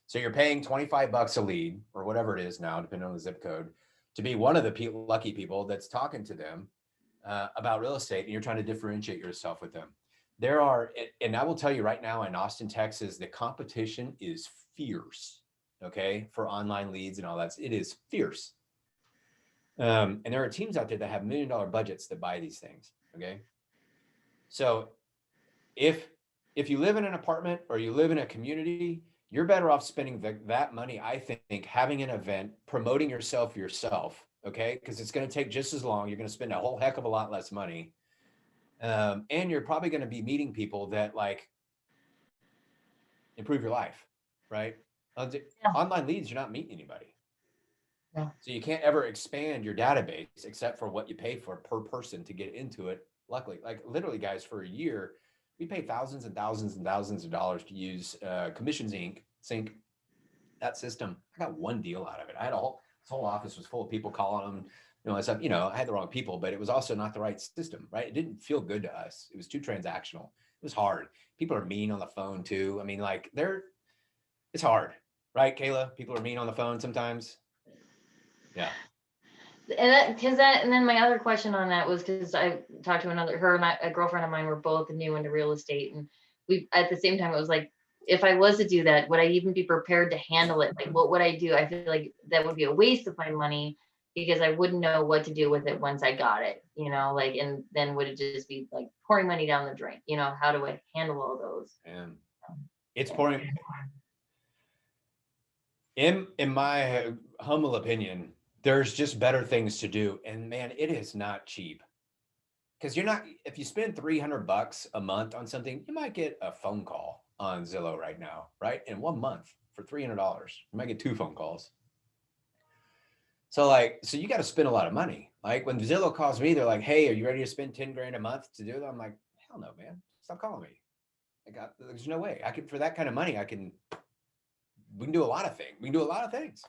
So you're paying 25 bucks a lead or whatever it is now, depending on the zip code, to be one of the lucky people that's talking to them about real estate, and you're trying to differentiate yourself with them. There are, and I will tell you right now in Austin, Texas, the competition is fierce, okay, for online leads and all that. It is fierce. And there are teams out there that have $1 million budgets that buy these things, okay? So if you live in an apartment or you live in a community, you're better off spending that money, I think, having an event, promoting yourself, okay? Because it's going to take just as long. You're going to spend a whole heck of a lot less money. And you're probably going to be meeting people that like improve your life, right? Online leads, you're not meeting anybody. Yeah. So you can't ever expand your database except for what you pay for per person to get into it. Luckily, like literally guys, for a year, we pay thousands and thousands and thousands of dollars to use Commissions Sync, that system. I got one deal out of it. I had this whole office was full of people calling them. I had the wrong people, but it was also not the right system, right? It didn't feel good to us. It was too transactional. It was hard. People are mean on the phone too. I mean, like it's hard, right, Kayla? People are mean on the phone sometimes. Yeah. And then my other question on that was because I talked to a girlfriend of mine were both new into real estate, and we at the same time it was like, if I was to do that, would I even be prepared to handle it? Like, what would I do? I feel like that would be a waste of my money because I wouldn't know what to do with it once I got it, like, and then would it just be like pouring money down the drain? How do I handle all those? And it's pouring. In my humble opinion, there's just better things to do. And man, it is not cheap. Because if you spend $300 a month on something, you might get a phone call on Zillow right now, right? In 1 month for $300, you might get 2 phone calls. So you got to spend a lot of money. Like when Zillow calls me, they're like, "Hey, are you ready to spend 10 grand a month to do it?" I'm like, "Hell no, man. Stop calling me. There's no way for that kind of money. We can do a lot of things. We can do a lot of things."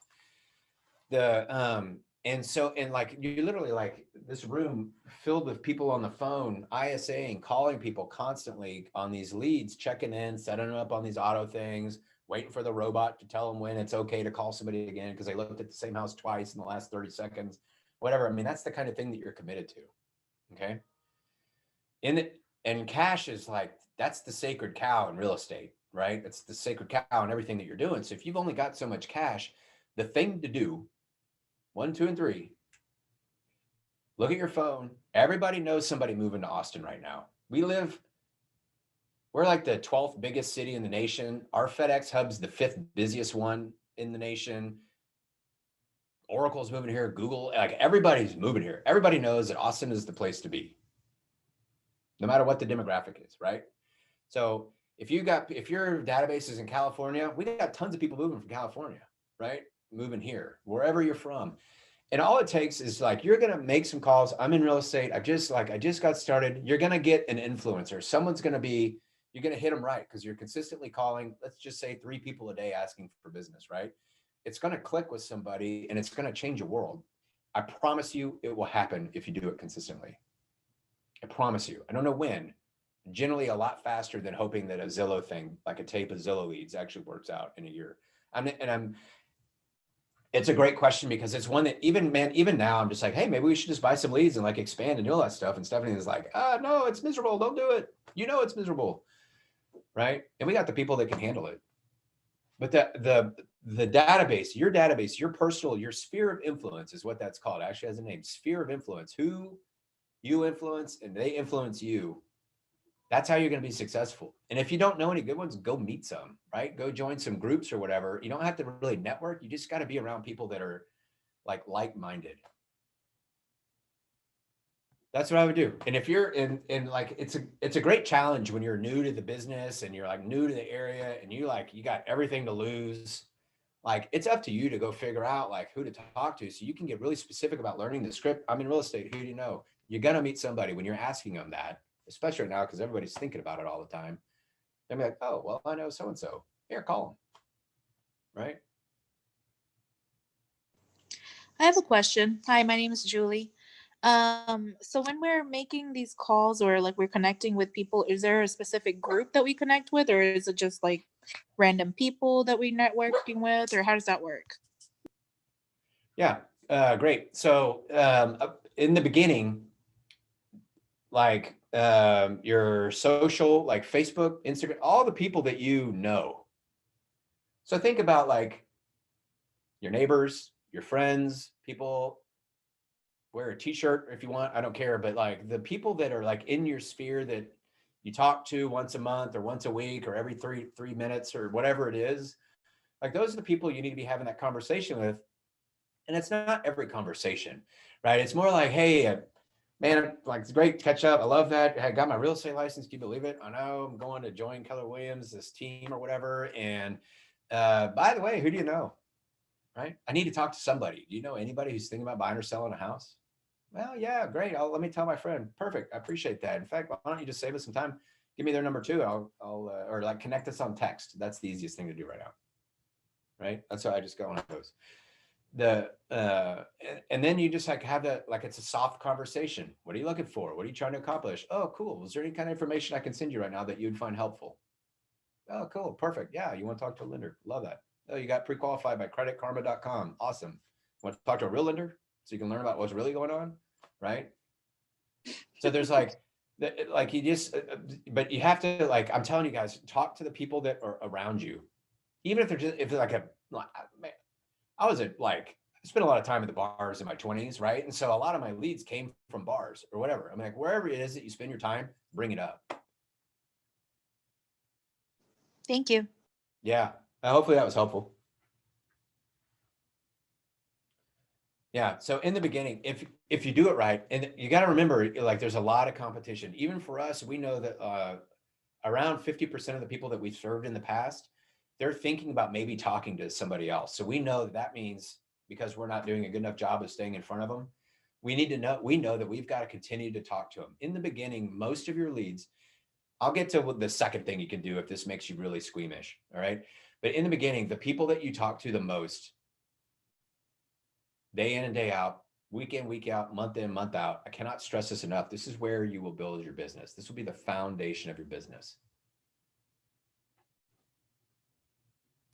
And like you literally like this room filled with people on the phone, ISAing, calling people constantly on these leads, checking in, setting them up on these auto things, waiting for the robot to tell them when it's okay to call somebody again because they looked at the same house twice in the last 30 seconds, whatever. I mean, that's the kind of thing that you're committed to. Okay. And cash is like, that's the sacred cow in real estate, right? It's the sacred cow in everything that you're doing. So if you've only got so much cash, the thing to do, 1, 2, and 3, look at your phone. Everybody knows somebody moving to Austin right now. We're like the 12th biggest city in the nation. Our FedEx hub's the 5th busiest one in the nation. Oracle's moving here, Google, like everybody's moving here. Everybody knows that Austin is the place to be, no matter what the demographic is, right? So if your database is in California, we got tons of people moving from California, right? Moving here, wherever you're from. And all it takes is like, you're going to make some calls. I'm in real estate. I just got started. You're going to get an influencer. You're going to hit them right because you're consistently calling, let's just say 3 people a day asking for business, right? It's going to click with somebody and it's going to change your world. I promise you it will happen if you do it consistently. I promise you. I don't know when. Generally a lot faster than hoping that a Zillow thing, like a tape of Zillow leads, actually works out in a year. It's a great question because it's one that even now I'm just like, hey, maybe we should just buy some leads and like expand and do all that stuff. And Stephanie is like, no, it's miserable. Don't do it. It's miserable. Right. And we got the people that can handle it. But the database, your personal, your sphere of influence is what that's called. It actually has a name, sphere of influence. Who you influence and they influence you. That's how you're going to be successful. And if you don't know any good ones, go meet some, right? Go join some groups or whatever. You don't have to really network. You just got to be around people that are like-minded. That's what I would do. And if you're in like, it's a great challenge when you're new to the business and you're like new to the area and you got everything to lose. Like, it's up to you to go figure out like who to talk to so you can get really specific about learning the script. I'm in real estate. Who do you know? You're going to meet somebody when you're asking them that, especially right now, because everybody's thinking about it all the time. They'll be like, oh, well, I know so-and-so. Here, call them. Right? I have a question. Hi, my name is Julie. So when we're making these calls or like we're connecting with people, is there a specific group that we connect with, or is it just like random people that we networking with, or how does that work? Yeah, great. So in the beginning, like your social, like Facebook, Instagram, all the people that you know. So think about like your neighbors, your friends, people. Wear a t-shirt if you want, I don't care, but like the people that are like in your sphere that you talk to once a month or once a week or every three minutes or whatever it is, like those are the people you need to be having that conversation with. And it's not every conversation, right? It's more like, hey, man, like it's great to catch up. I love that. I got my real estate license. Can you believe it? I know I'm going to join Keller Williams, this team or whatever. And by the way, who do you know? Right? I need to talk to somebody. Do you know anybody who's thinking about buying or selling a house? Well, yeah, great. Let me tell my friend. Perfect. I appreciate that. In fact, why don't you just save us some time? Give me their number too. Or like connect us on text. That's the easiest thing to do right now. Right? That's how I just go on those. And then you just like have that, like it's a soft conversation. What are you looking for? What are you trying to accomplish? Oh, cool. Is there any kind of information I can send you right now that you'd find helpful? Oh, cool. Perfect. Yeah. You want to talk to a lender? Love that. Oh, you got pre-qualified by creditkarma.com. Awesome. Want to talk to a real lender so you can learn about what's really going on? Right. So there's like you just, but you have to, like, I'm telling you guys, talk to the people that are around you. Even if they're like I was at like, I spent a lot of time at the bars in my 20s, right? And so a lot of my leads came from bars or whatever. I mean, like wherever it is that you spend your time, bring it up. Thank you. Yeah. Hopefully that was helpful. Yeah. So in the beginning, if you do it right, and you got to remember, like there's a lot of competition. Even for us, we know that around 50% of the people that we've served in the past, they're thinking about maybe talking to somebody else. So we know that means because we're not doing a good enough job of staying in front of them, we know that we've got to continue to talk to them. In the beginning, most of your leads, I'll get to the second thing you can do if this makes you really squeamish. All right. But in the beginning, the people that you talk to the most, day in and day out, week in, week out, month in, month out, I cannot stress this enough. This is where you will build your business. This will be the foundation of your business.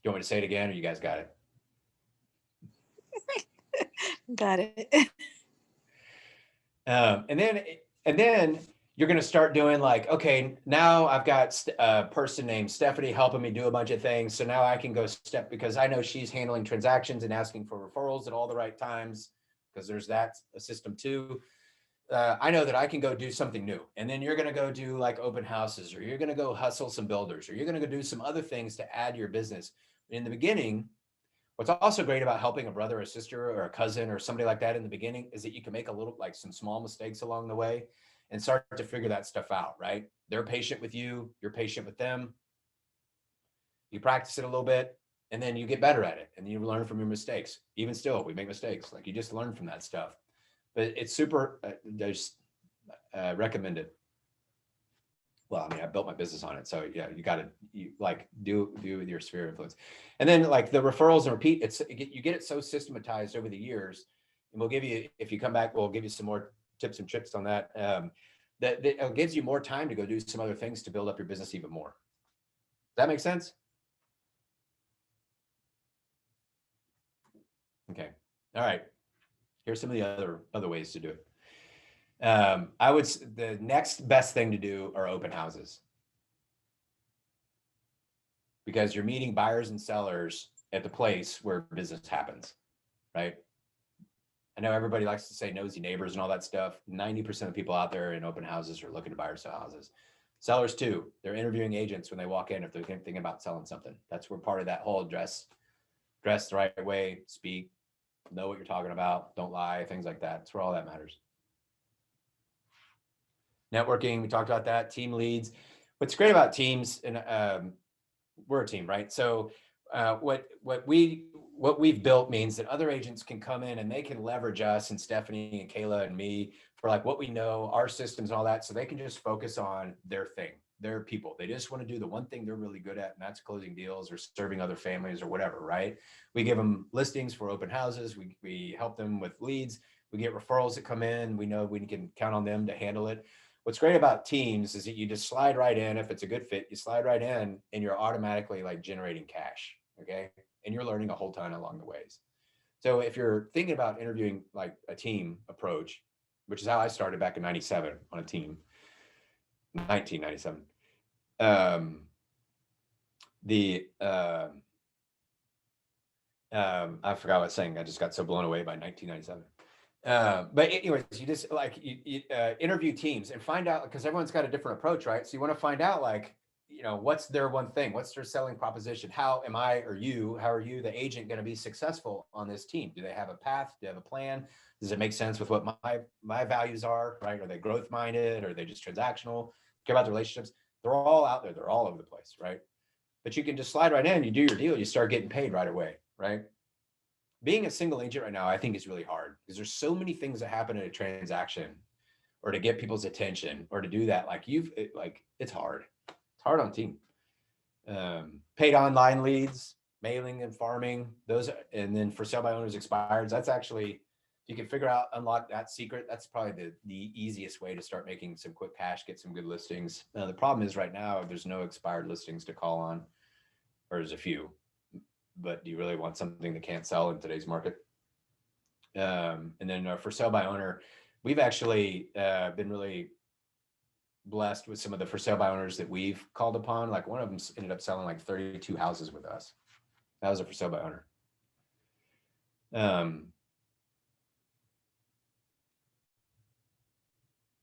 Do you want me to say it again or you guys got it? Got it. And then you're going to start doing like, okay, now I've got a person named Stephanie helping me do a bunch of things. So now I can go step, because I know she's handling transactions and asking for referrals at all the right times, because there's that a system too. I know that I can go do something new. And then you're going to go do like open houses, or you're going to go hustle some builders, or you're going to go do some other things to add to your business. In the beginning, what's also great about helping a brother or sister or a cousin or somebody like that in the beginning is that you can make a little, like some small mistakes along the way and start to figure that stuff out, right? They're patient with you, you're patient with them. You practice it a little bit and then you get better at it and you learn from your mistakes. Even still, we make mistakes, like you just learn from that stuff. But it's super, just recommend it. Well, I mean, I built my business on it. So yeah, you got to do with your sphere of influence. And then like the referrals and repeat, you get it so systematized over the years, and we'll give you, if you come back, we'll give you some more tips and tricks on that. That it gives you more time to go do some other things to build up your business even more. Does that make sense? Okay. All right. Here's some of the other ways to do it. The next best thing to do are open houses, because you're meeting buyers and sellers at the place where business happens, right? I know everybody likes to say nosy neighbors and all that stuff. 90% of people out there in open houses are looking to buy or sell houses. Sellers too. They're interviewing agents when they walk in if they're thinking about selling something. That's where part of that whole dress the right way, speak, know what you're talking about, don't lie, things like that. That's where all that matters. Networking, we talked about that. Team leads. What's great about teams, and we're a team, right? So what we've built means that other agents can come in and they can leverage us and Stephanie and Kayla and me for like what we know, our systems and all that, so they can just focus on their thing, their people. They just want to do the one thing they're really good at, and that's closing deals or serving other families or whatever, right? We give them listings for open houses. We help them with leads. We get referrals that come in. We know we can count on them to handle it. What's great about teams is that you just slide right in. If it's a good fit, you slide right in and you're automatically like generating cash. Okay. And you're learning a whole ton along the ways. So if you're thinking about interviewing like a team approach, which is how I started back in 97 on a team, 1997. I forgot what I was saying. I just got so blown away by 1997. But anyways, you just like you interview teams and find out, because everyone's got a different approach, right? So you want to find out like, what's their one thing? What's their selling proposition? How are you, the agent, going to be successful on this team? Do they have a path? Do they have a plan? Does it make sense with what my values are, right? Are they growth minded? Are they just transactional? Care about the relationships? They're all out there. They're all over the place, right? But you can just slide right in, you do your deal, you start getting paid right away, right? Being a single agent right now, I think is really hard because there's so many things that happen in a transaction or to get people's attention or to do that. Like it's hard. It's hard on team. Paid online leads, mailing and farming, those, and then for sale by owners expireds. That's actually, if you can figure out, unlock that secret, that's probably the easiest way to start making some quick cash, get some good listings. The problem is right now, there's no expired listings to call on, or there's a few, but do you really want something that can't sell in today's market? And then for sale by owner, we've actually been really blessed with some of the for sale by owners that we've called upon. Like one of them ended up selling like 32 houses with us. That was a for sale by owner.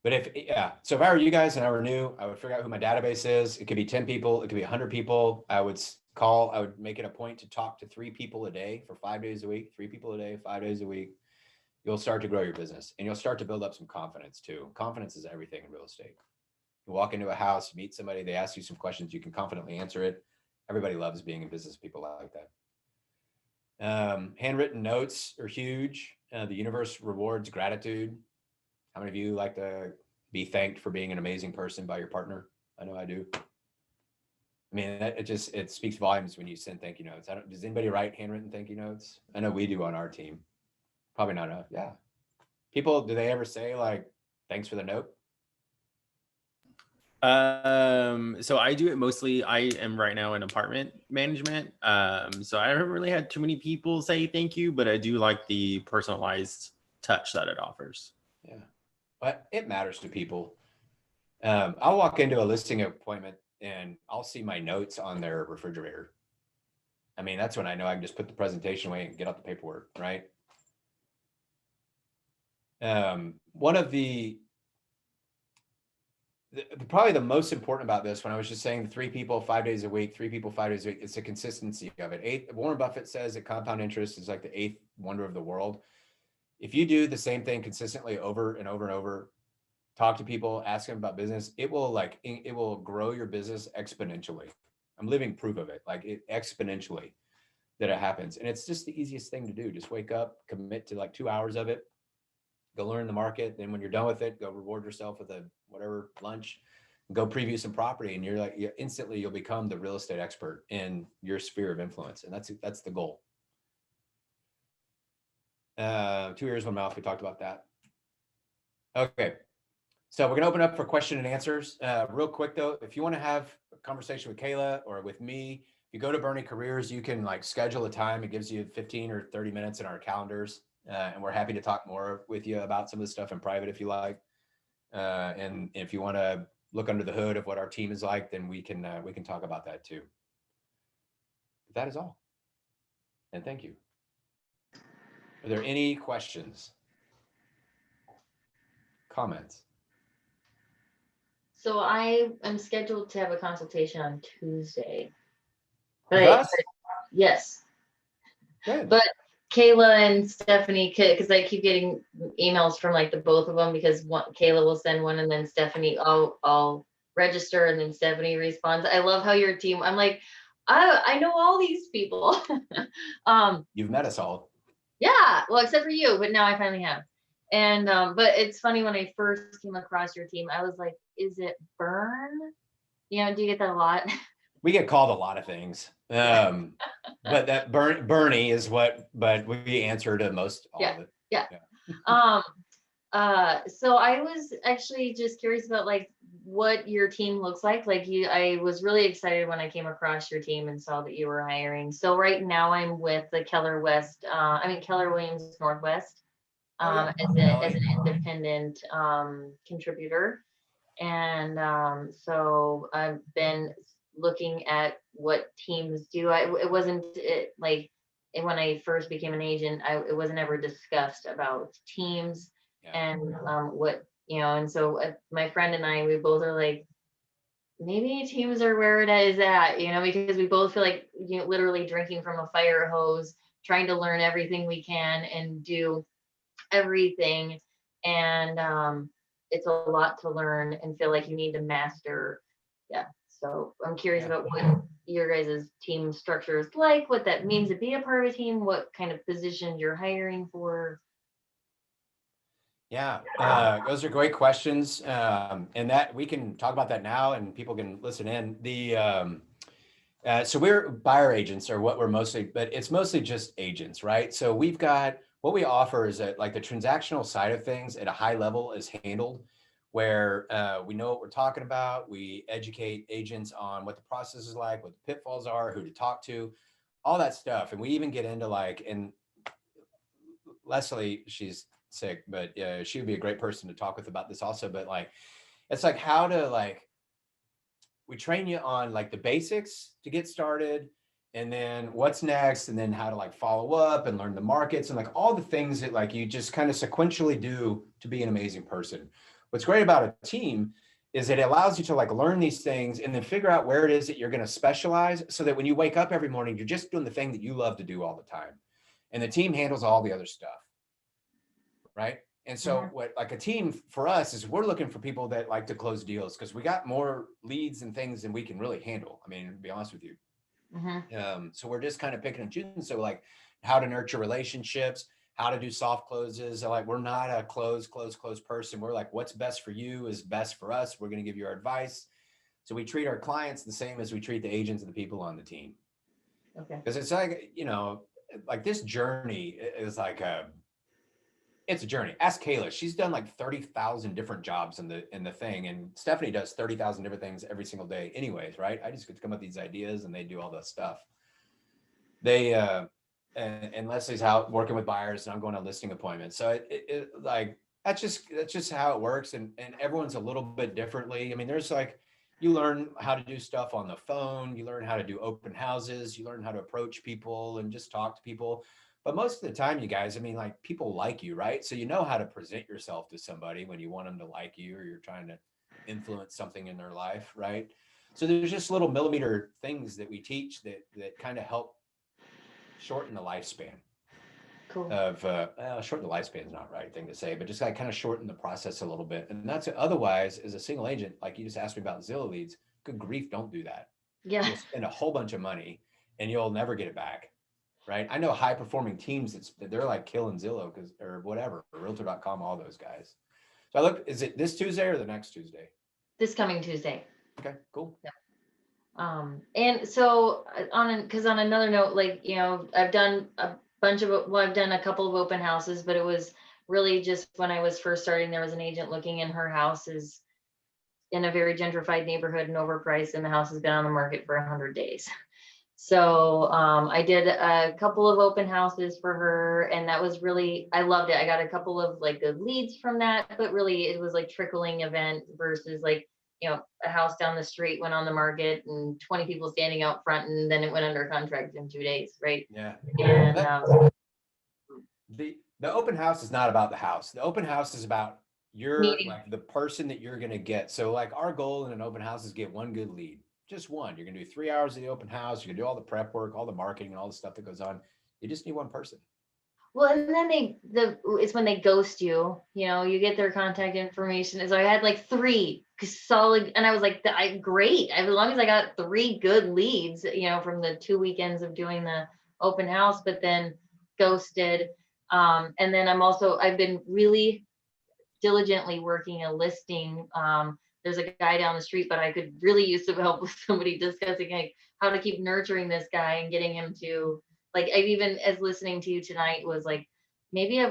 But so if I were you guys and I were new, I would figure out who my database is. It could be 10 people. It could be 100 people. I would make it a point to talk to 3 people a day for 5 days a week, 3 people a day, 5 days a week. You'll start to grow your business and you'll start to build up some confidence too. Confidence is everything in real estate. You walk into a house, meet somebody, they ask you some questions, you can confidently answer it. Everybody loves being in business with people like that. Handwritten notes are huge. The universe rewards gratitude. How many of you like to be thanked for being an amazing person by your partner? I know I do. I mean, it speaks volumes when you send thank you notes. Does anybody write handwritten thank you notes? I know we do on our team. Probably not enough. Yeah. People, do they ever say like, thanks for the note? So I do it mostly. I am right now in apartment management. So I haven't really had too many people say thank you, but I do like the personalized touch that it offers. Yeah, but it matters to people. I'll walk into a listing appointment and I'll see my notes on their refrigerator. I mean, that's when I know I can just put the presentation away and get out the paperwork, right? One of probably the most important about this, when I was just saying 3 people, 5 days a week, 3 people, 5 days a week, it's the consistency of it. Warren Buffett says that compound interest is like the 8th wonder of the world. If you do the same thing consistently over and over and over, talk to people, ask them about business, it will grow your business exponentially. I'm living proof of it, like exponentially that it happens. And it's just the easiest thing to do. Just wake up, commit to like 2 hours of it, go learn the market. Then when you're done with it, go reward yourself with a whatever lunch, go preview some property. And instantly you'll become the real estate expert in your sphere of influence. And that's the goal. 2 ears, 1 mouth. We talked about that. Okay. So we're going to open up for question and answers. Real quick though, if you want to have a conversation with Kayla or with me, if you go to Bernie Careers, you can like schedule a time. It gives you 15 or 30 minutes in our calendars. And we're happy to talk more with you about some of the stuff in private if you like. And if you want to look under the hood of what our team is like, then we can talk about that too. That is all. And thank you. Are there any questions? Comments? So I am scheduled to have a consultation on Tuesday. With us? Yes. Good. But Kayla and Stephanie, because I keep getting emails from like the both of them, because Kayla will send one and then Stephanie, I'll register and then Stephanie responds. I love how your team, I'm like, I know all these people. You've met us all. Yeah, well, except for you, but now I finally have. And but it's funny, when I first came across your team, I was like, is it Burn? Do you get that a lot? We get called a lot of things. But that Bernie is what, but we answer to most all of it. Yeah. So I was actually just curious about like what your team looks like. I was really excited when I came across your team and saw that you were hiring. So right now I'm with the Keller Williams Northwest, as an independent contributor. And so I've been looking at what teams do. When I first became an agent, it wasn't ever discussed about teams. Yeah. And and so my friend and I, we both are like, maybe teams are where it is at, because we both feel like, literally drinking from a fire hose, trying to learn everything we can and do everything. And it's a lot to learn and feel like you need to master. Yeah. So I'm curious about what your guys' team structure is like, what that means to be a part of a team, what kind of positions you're hiring for. Yeah, those are great questions. And that we can talk about that now and people can listen in. So we're buyer agents or what we're mostly, but it's mostly just agents, right? So we've got, what we offer is that like the transactional side of things at a high level is handled, where we know what we're talking about. We educate agents on what the process is like, what the pitfalls are, who to talk to, all that stuff. And we even get into and Leslie, she's sick, but she would be a great person to talk with about this also. But it's like how to we train you on the basics to get started, and then what's next, and then how to follow up and learn the markets and all the things that you just kind of sequentially do to be an amazing person. What's great about a team is it allows you to learn these things and then figure out where it is that you're going to specialize, so that when you wake up every morning, you're just doing the thing that you love to do all the time. And the team handles all the other stuff. Right. And so what a team for us is, we're looking for people that like to close deals, because we got more leads and things than we can really handle. I mean, to be honest with you. So we're just kind of picking and choosing. So how to nurture relationships, how to do soft closes. So we're not a close person. We're what's best for you is best for us. We're going to give you our advice. So we treat our clients the same as we treat the agents and the people on the team. Okay. Because it's this journey is it's a journey. Ask Kayla. She's done 30,000 different jobs in the thing. And Stephanie does 30,000 different things every single day anyways, right? I just get to come up with these ideas and they do all that stuff. They, and Leslie's out working with buyers and I'm going on listing appointments. So that's just how it works. And everyone's a little bit differently. I mean, there's you learn how to do stuff on the phone. You learn how to do open houses. You learn how to approach people and just talk to people. But most of the time, you guys, I mean, people like you, right? So you know how to present yourself to somebody when you want them to like you, or you're trying to influence something in their life, right? So there's just little millimeter things that we teach that kind of help shorten the lifespan. Cool. Shorten the lifespan is not the right thing to say, but just kind of shorten the process a little bit. And that's otherwise, as a single agent, you just asked me about Zillow leads, good grief, don't do that. Yeah. You'll spend a whole bunch of money and you'll never get it back. Right. I know high performing teams they're killing Zillow or whatever, or Realtor.com, all those guys. So is it this Tuesday or the next Tuesday? This coming Tuesday. Okay, cool. Yeah. And so on another note, I've done I've done a couple of open houses, but it was really just when I was first starting, there was an agent looking, in her house is in a very gentrified neighborhood and overpriced, and the house has been on the market for 100 days. So I did a couple of open houses for her, and that was really, I loved it. I got a couple of good leads from that, but really it was trickling event versus a house down the street went on the market and 20 people standing out front, and then it went under contract in 2 days, right? Yeah. And the open house is not about the house. The open house is about the person that you're going to get. So our goal in an open house is get one good lead. Just one. You're going to do 3 hours of the open house. You're going to do all the prep work, all the marketing, and all the stuff that goes on. You just need one person. Well, and then it's when they ghost you, you get their contact information. And so I had like 3 solid, and I was like, great. As long as I got 3 good leads, from the 2 weekends of doing the open house, but then ghosted. And then I've been really diligently working a listing. There's a guy down the street, but I could really use some help with somebody discussing like how to keep nurturing this guy and getting him to, like, I've even, as listening to you tonight, was like, maybe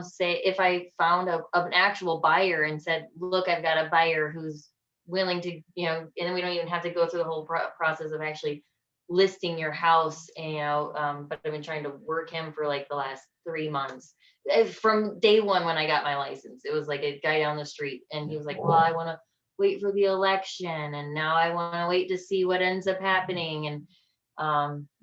say if I found an actual buyer and said, look, I've got a buyer who's willing to, and then we don't even have to go through the whole process of actually listing your house, but I've been trying to work him for like the last 3 months. From day one when I got my license, it was like a guy down the street, and he was like, well, I want to wait for the election, and now I want to wait to see what ends up happening. And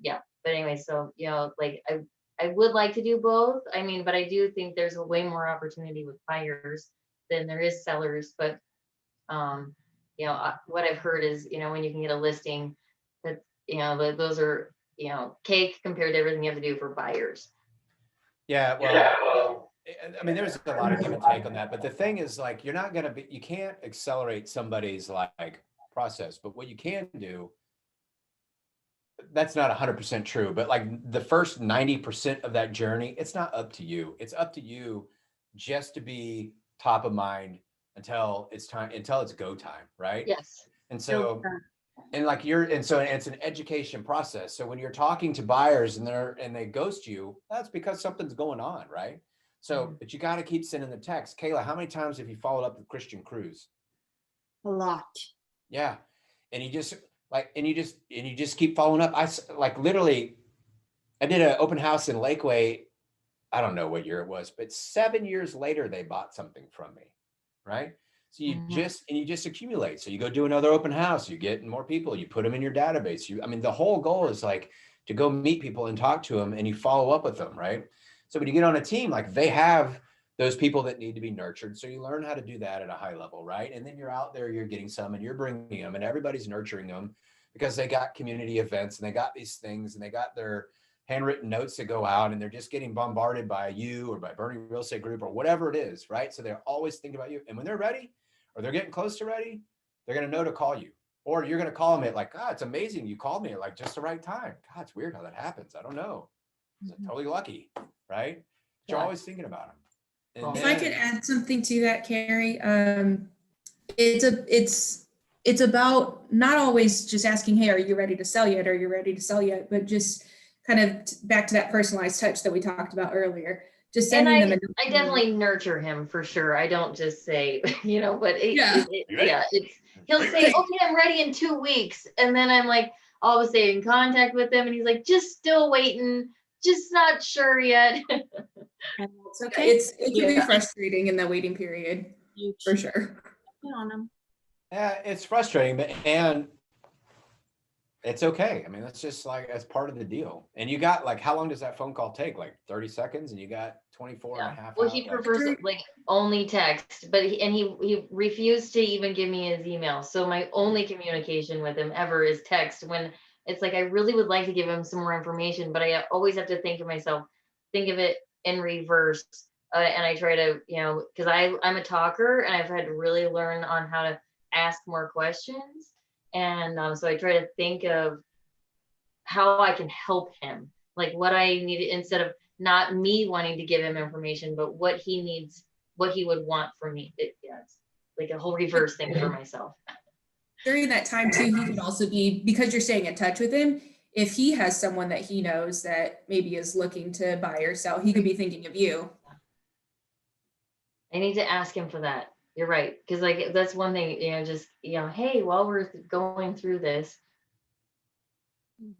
yeah, but anyway, so like I would like to do both. I mean, but I do think there's a way more opportunity with buyers than there is sellers. But what I've heard is, when you can get a listing, that those are cake compared to everything you have to do for buyers. Yeah, well, I mean, there's a lot of give and take on that, but the thing is, like, you can't accelerate somebody's like process, but what you can do, that's not 100% true, but like the first 90% of that journey, it's not up to you. It's up to you just to be top of mind until it's go time, right? Yes. And so, it's an education process. So when you're talking to buyers and they ghost you, that's because something's going on, right? So, but you got to keep sending the text. Kayla, how many times have you followed up with Christian Cruz? A lot. Yeah. And you just keep following up. I did an open house in Lakeway. I don't know what year it was, but 7 years later, they bought something from me. Right. So you just accumulate. So you go do another open house, you get more people, you put them in your database. The whole goal is like to go meet people and talk to them, and you follow up with them. Right. So when you get on a team, like they have those people that need to be nurtured. So you learn how to do that at a high level. Right. And then you're out there, you're getting some and you're bringing them, and everybody's nurturing them because they got community events and they got these things and they got their handwritten notes that go out, and they're just getting bombarded by you or by Bernie Real Estate Group or whatever it is. Right. So they're always thinking about you. And when they're ready, or they're getting close to ready, they're going to know to call you, or you're going to call them at like, it's amazing. You called me at like just the right time. God, it's weird how that happens. I don't know. It's totally lucky, right? But you're always thinking about them. And if I could add something to that, Carrie, it's about not always just asking, hey, are you ready to sell yet? Are you ready to sell yet? But just kind of back to that personalized touch that we talked about earlier. Just sending them. I definitely nurture him for sure. I don't just say, but he'll say, okay, I'm ready in 2 weeks. And then I'm like, all of a sudden in contact with him. And he's like, just still waiting, just not sure yet. It's okay. It can be frustrating in the waiting period, for sure. On him. Yeah, it's frustrating, and it's okay. I mean, that's just like, that's part of the deal. And you got like, how long does that phone call take? Like 30 seconds, and you got 24 and a half. Well, he prefers like only text, but he refused to even give me his email. So my only communication with him ever is text, when it's like, I really would like to give him some more information, but I always have to think of it in reverse. And I try to, because I'm a talker, and I've had to really learn on how to ask more questions. And so I try to think of how I can help him, like what I need, instead of not me wanting to give him information, but what he needs, what he would want from me. It's like a whole reverse thing for myself. During that time too, he could also be, because you're staying in touch with him, if he has someone that he knows that maybe is looking to buy or sell, he could be thinking of you. I need to ask him for that. You're right. Because like, that's one thing, hey, while we're going through this, and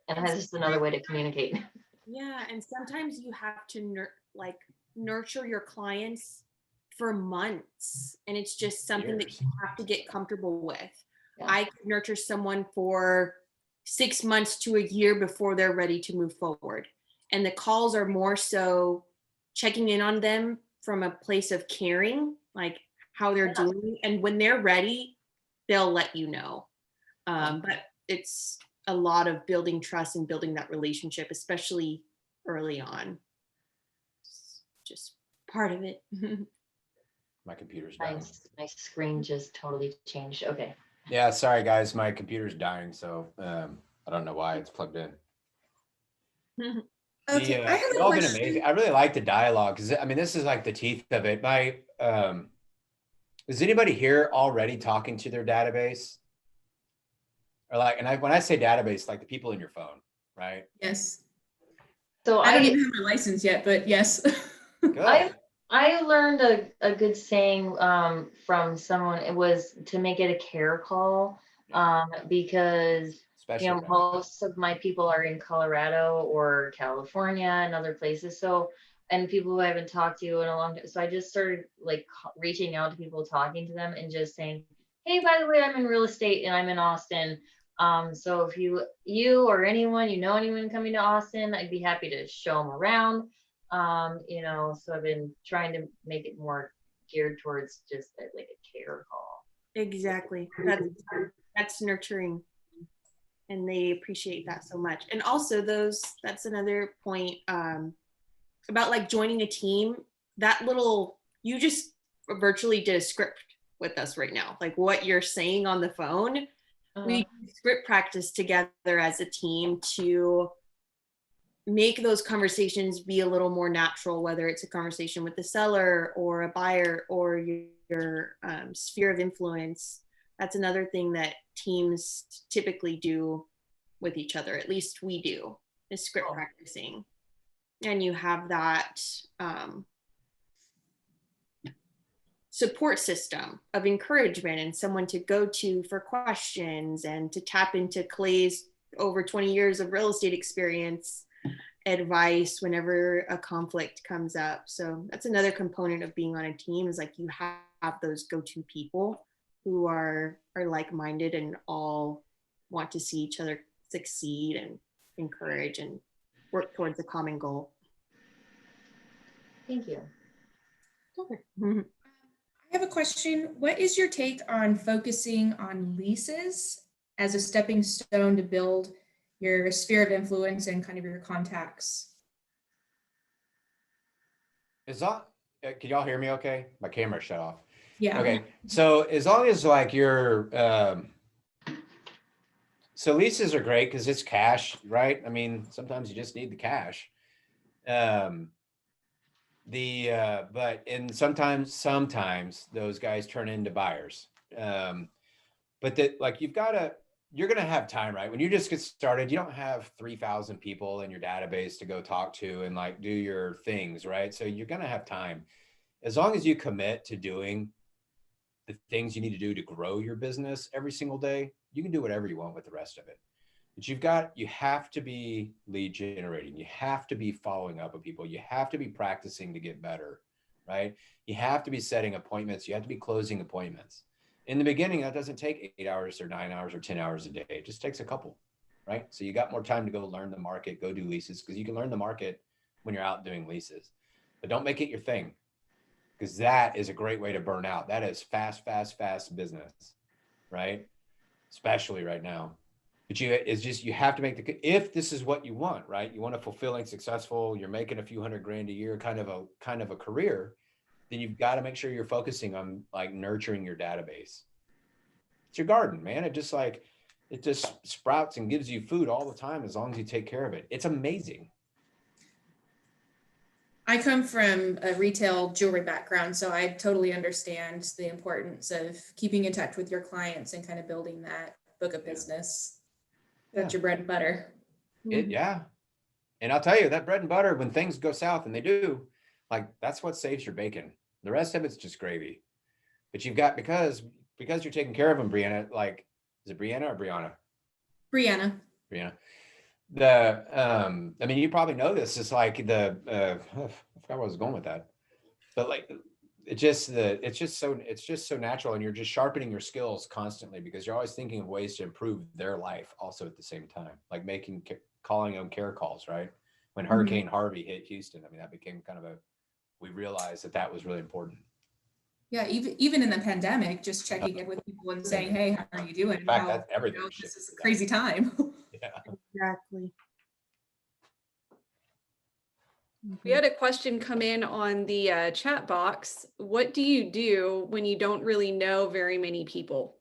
that's just another way to communicate. Yeah. And sometimes you have to nurture your clients for months, and it's just something that you have to get comfortable with. Yeah. I could nurture someone for 6 months to a year before they're ready to move forward. And the calls are more so checking in on them from a place of caring, like how they're doing. And when they're ready, they'll let you know. But it's a lot of building trust and building that relationship, especially early on. just part of it. My computer's dying. My screen just totally changed. Okay. Yeah, sorry guys, my computer's dying, so I don't know why it's plugged in. Okay, I have a y'all been question. amazing. I really like the dialogue because I mean this is like the teeth of it. Is anybody here already talking to their database? Or like, when I say database, like the people in your phone, right? Yes. So I don't even have my license yet, but yes. Good. I learned a good saying from someone. It was to make it a care call because Especially you know most of my people are in Colorado or California and other places. So and people who I haven't talked to in a long time. So I just started like reaching out to people, talking to them, and just saying, "Hey, by the way, I'm in real estate and I'm in Austin. So if you or anyone anyone coming to Austin, I'd be happy to show them around." You know, so I've been trying to make it more geared towards just like a care call. Exactly. That's nurturing. And they appreciate that so much. And also that's another point about like joining a team. You just virtually did a script with us right now. Like what you're saying on the phone, we do script practice together as a team to make those conversations be a little more natural, whether it's a conversation with the seller or a buyer or your sphere of influence. That's another thing that teams typically do with each other, at least we do, is script practicing. And you have that support system of encouragement and someone to go to for questions and to tap into Clay's over 20 years of real estate experience advice whenever a conflict comes up. So that's another component of being on a team, is like you have those go-to people who are like-minded and all want to see each other succeed and encourage and work towards a common goal. Thank you. Okay. I have a question. What is your take on focusing on leases as a stepping stone to build your sphere of influence and kind of your contacts? Can y'all hear me okay? My camera shut off. Yeah. Okay, so as long as like you're, so leases are great because it's cash, right? I mean, sometimes you just need the cash. But sometimes those guys turn into buyers. But that like you're going to have time, right? When you just get started, you don't have 3,000 people in your database to go talk to and like do your things, right? So you're going to have time. As long as you commit to doing the things you need to do to grow your business every single day, you can do whatever you want with the rest of it. But you have to be lead generating. You have to be following up with people. You have to be practicing to get better, right? You have to be setting appointments. You have to be closing appointments. In the beginning, that doesn't take 8 hours or 9 hours or 10 hours a day. It just takes a couple, right? So you got more time to go learn the market, go do leases, because you can learn the market when you're out doing leases. But don't make it your thing, because that is a great way to burn out. That is fast business, right? Especially right now. But you have to make if this is what you want, right? You want a fulfilling, successful, you're making a few $100,000 a year kind of a career, then you've got to make sure you're focusing on like nurturing your database. It's your garden, man. It just sprouts and gives you food all the time as long as you take care of it. It's amazing. I come from a retail jewelry background, so I totally understand the importance of keeping in touch with your clients and kind of building that book of business. That's your bread and butter. Yeah. And I'll tell you, that bread and butter, when things go south, and they do, like that's what saves your bacon. The rest of it's just gravy. But you've got, because you're taking care of them, Brianna, like, is it Brianna or Brianna? Brianna. I mean, you probably know this. It's like I forgot where I was going with that, but like, it's just so natural, and you're just sharpening your skills constantly because you're always thinking of ways to improve their life also at the same time, like calling them care calls, right? When Hurricane Harvey hit Houston, I mean, that became we realized that was really important. Yeah, even in the pandemic, just checking in with people and saying, "Hey, how are you doing?" In fact, that's everything. This is a crazy time. Yeah, Exactly. We had a question come in on the chat box. What do you do when you don't really know very many people?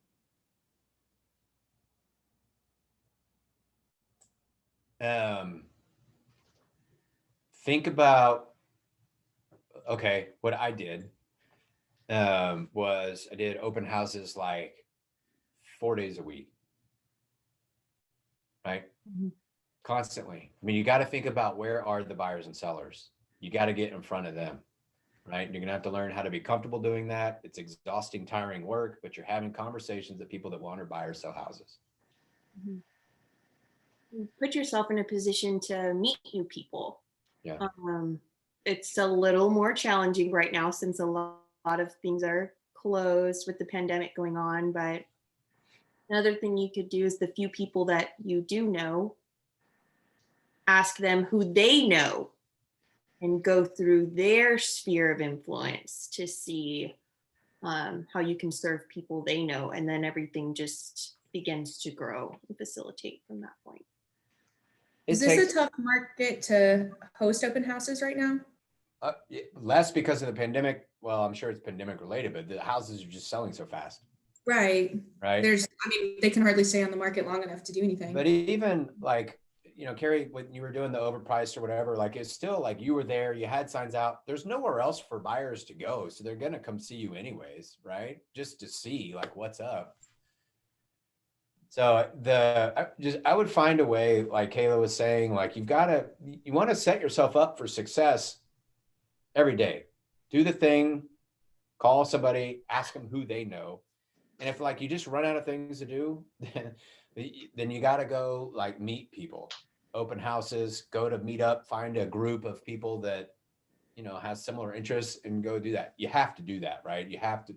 Think about, okay, what I did was I did open houses like 4 days a week, right? Constantly. I mean, you got to think about where are the buyers and sellers. You got to get in front of them, right? You're going to have to learn how to be comfortable doing that. It's exhausting, tiring work, but you're having conversations with people that want to buy or sell houses. Put yourself in a position to meet new people. Yeah. It's a little more challenging right now since a lot of things are closed with the pandemic going on. But another thing you could do is the few people that you do know, ask them who they know and go through their sphere of influence to see how you can serve people they know. And then everything just begins to grow and facilitate from that point. Is this a tough market to host open houses right now? Less because of the pandemic. Well, I'm sure it's pandemic related, but the houses are just selling so fast. Right. Right. They can hardly stay on the market long enough to do anything. But even like, Carrie, when you were doing the overpriced or whatever, like it's still like you were there, you had signs out. There's nowhere else for buyers to go. So they're going to come see you anyways, right? Just to see like what's up. So I would find a way, like Kayla was saying, like you want to set yourself up for success every day. Do the thing, call somebody, ask them who they know. And if like you just run out of things to do, then you got to go like meet people, open houses, go to meet up, find a group of people that, has similar interests and go do that. You have to do that, right? You have to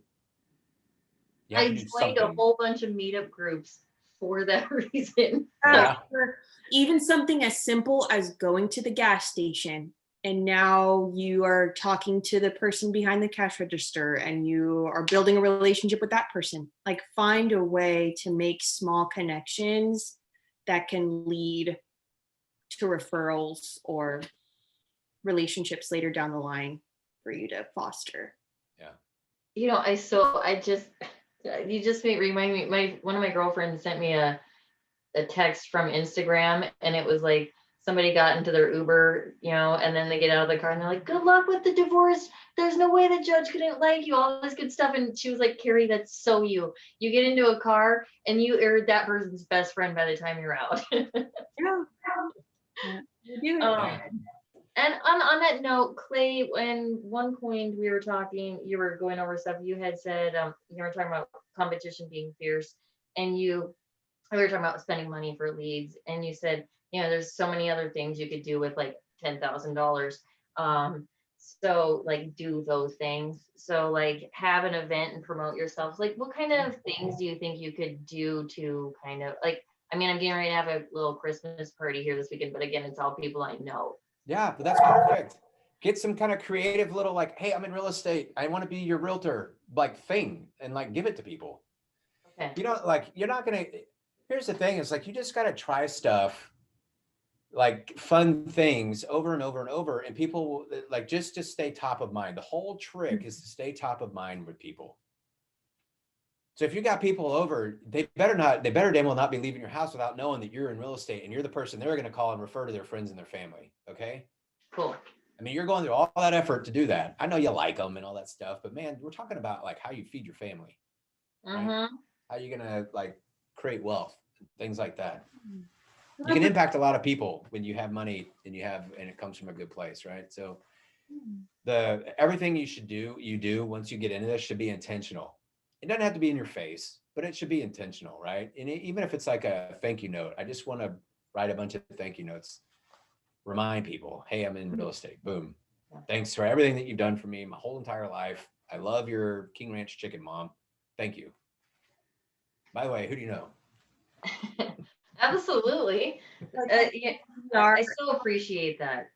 I do joined something. a whole bunch of meetup groups for that reason. Yeah. Even something as simple as going to the gas station and now you are talking to the person behind the cash register and you are building a relationship with that person. Like find a way to make small connections that can lead to referrals or relationships later down the line for you to foster. Yeah. You just remind me, one of my girlfriends sent me a text from Instagram and it was like somebody got into their Uber, and then they get out of the car and they're like, good luck with the divorce. There's no way the judge couldn't like you, all this good stuff. And she was like, Carrie, that's so you. You get into a car and you are that person's best friend by the time you're out. Yeah. And on that note, Clay, when one point we were talking, you were going over stuff, you had said, you were talking about competition being fierce, and we were talking about spending money for leads, and you said, there's so many other things you could do with like $10,000. So like do those things. So like have an event and promote yourself. Like what kind of things do you think you could do to kind of like, I'm getting ready to have a little Christmas party here this weekend, but again, it's all people I know. Yeah, but that's perfect. Get some kind of creative little like, hey, I'm in real estate. I want to be your realtor like thing and like give it to people. Okay. You're not going to, here's the thing. It's like, you just got to try stuff, like fun things over and over and over. And people like, just to stay top of mind. The whole trick is to stay top of mind with people. So if you got people over, they better damn well not be leaving your house without knowing that you're in real estate and you're the person they're going to call and refer to their friends and their family. Okay. Cool. You're going through all that effort to do that. I know you like them and all that stuff, but man, we're talking about like how you feed your family, right? How you going to like create wealth, things like that. You can impact a lot of people when you have money and it comes from a good place, right? So everything you do once you get into this should be intentional. It doesn't have to be in your face, but it should be intentional, right? And even if it's like a thank you note, I just want to write a bunch of thank you notes, remind people, hey, I'm in real estate. Boom. Thanks for everything that you've done for me my whole entire life. I love your King Ranch chicken, Mom. Thank you. By the way, who do you know? Absolutely. I so appreciate that.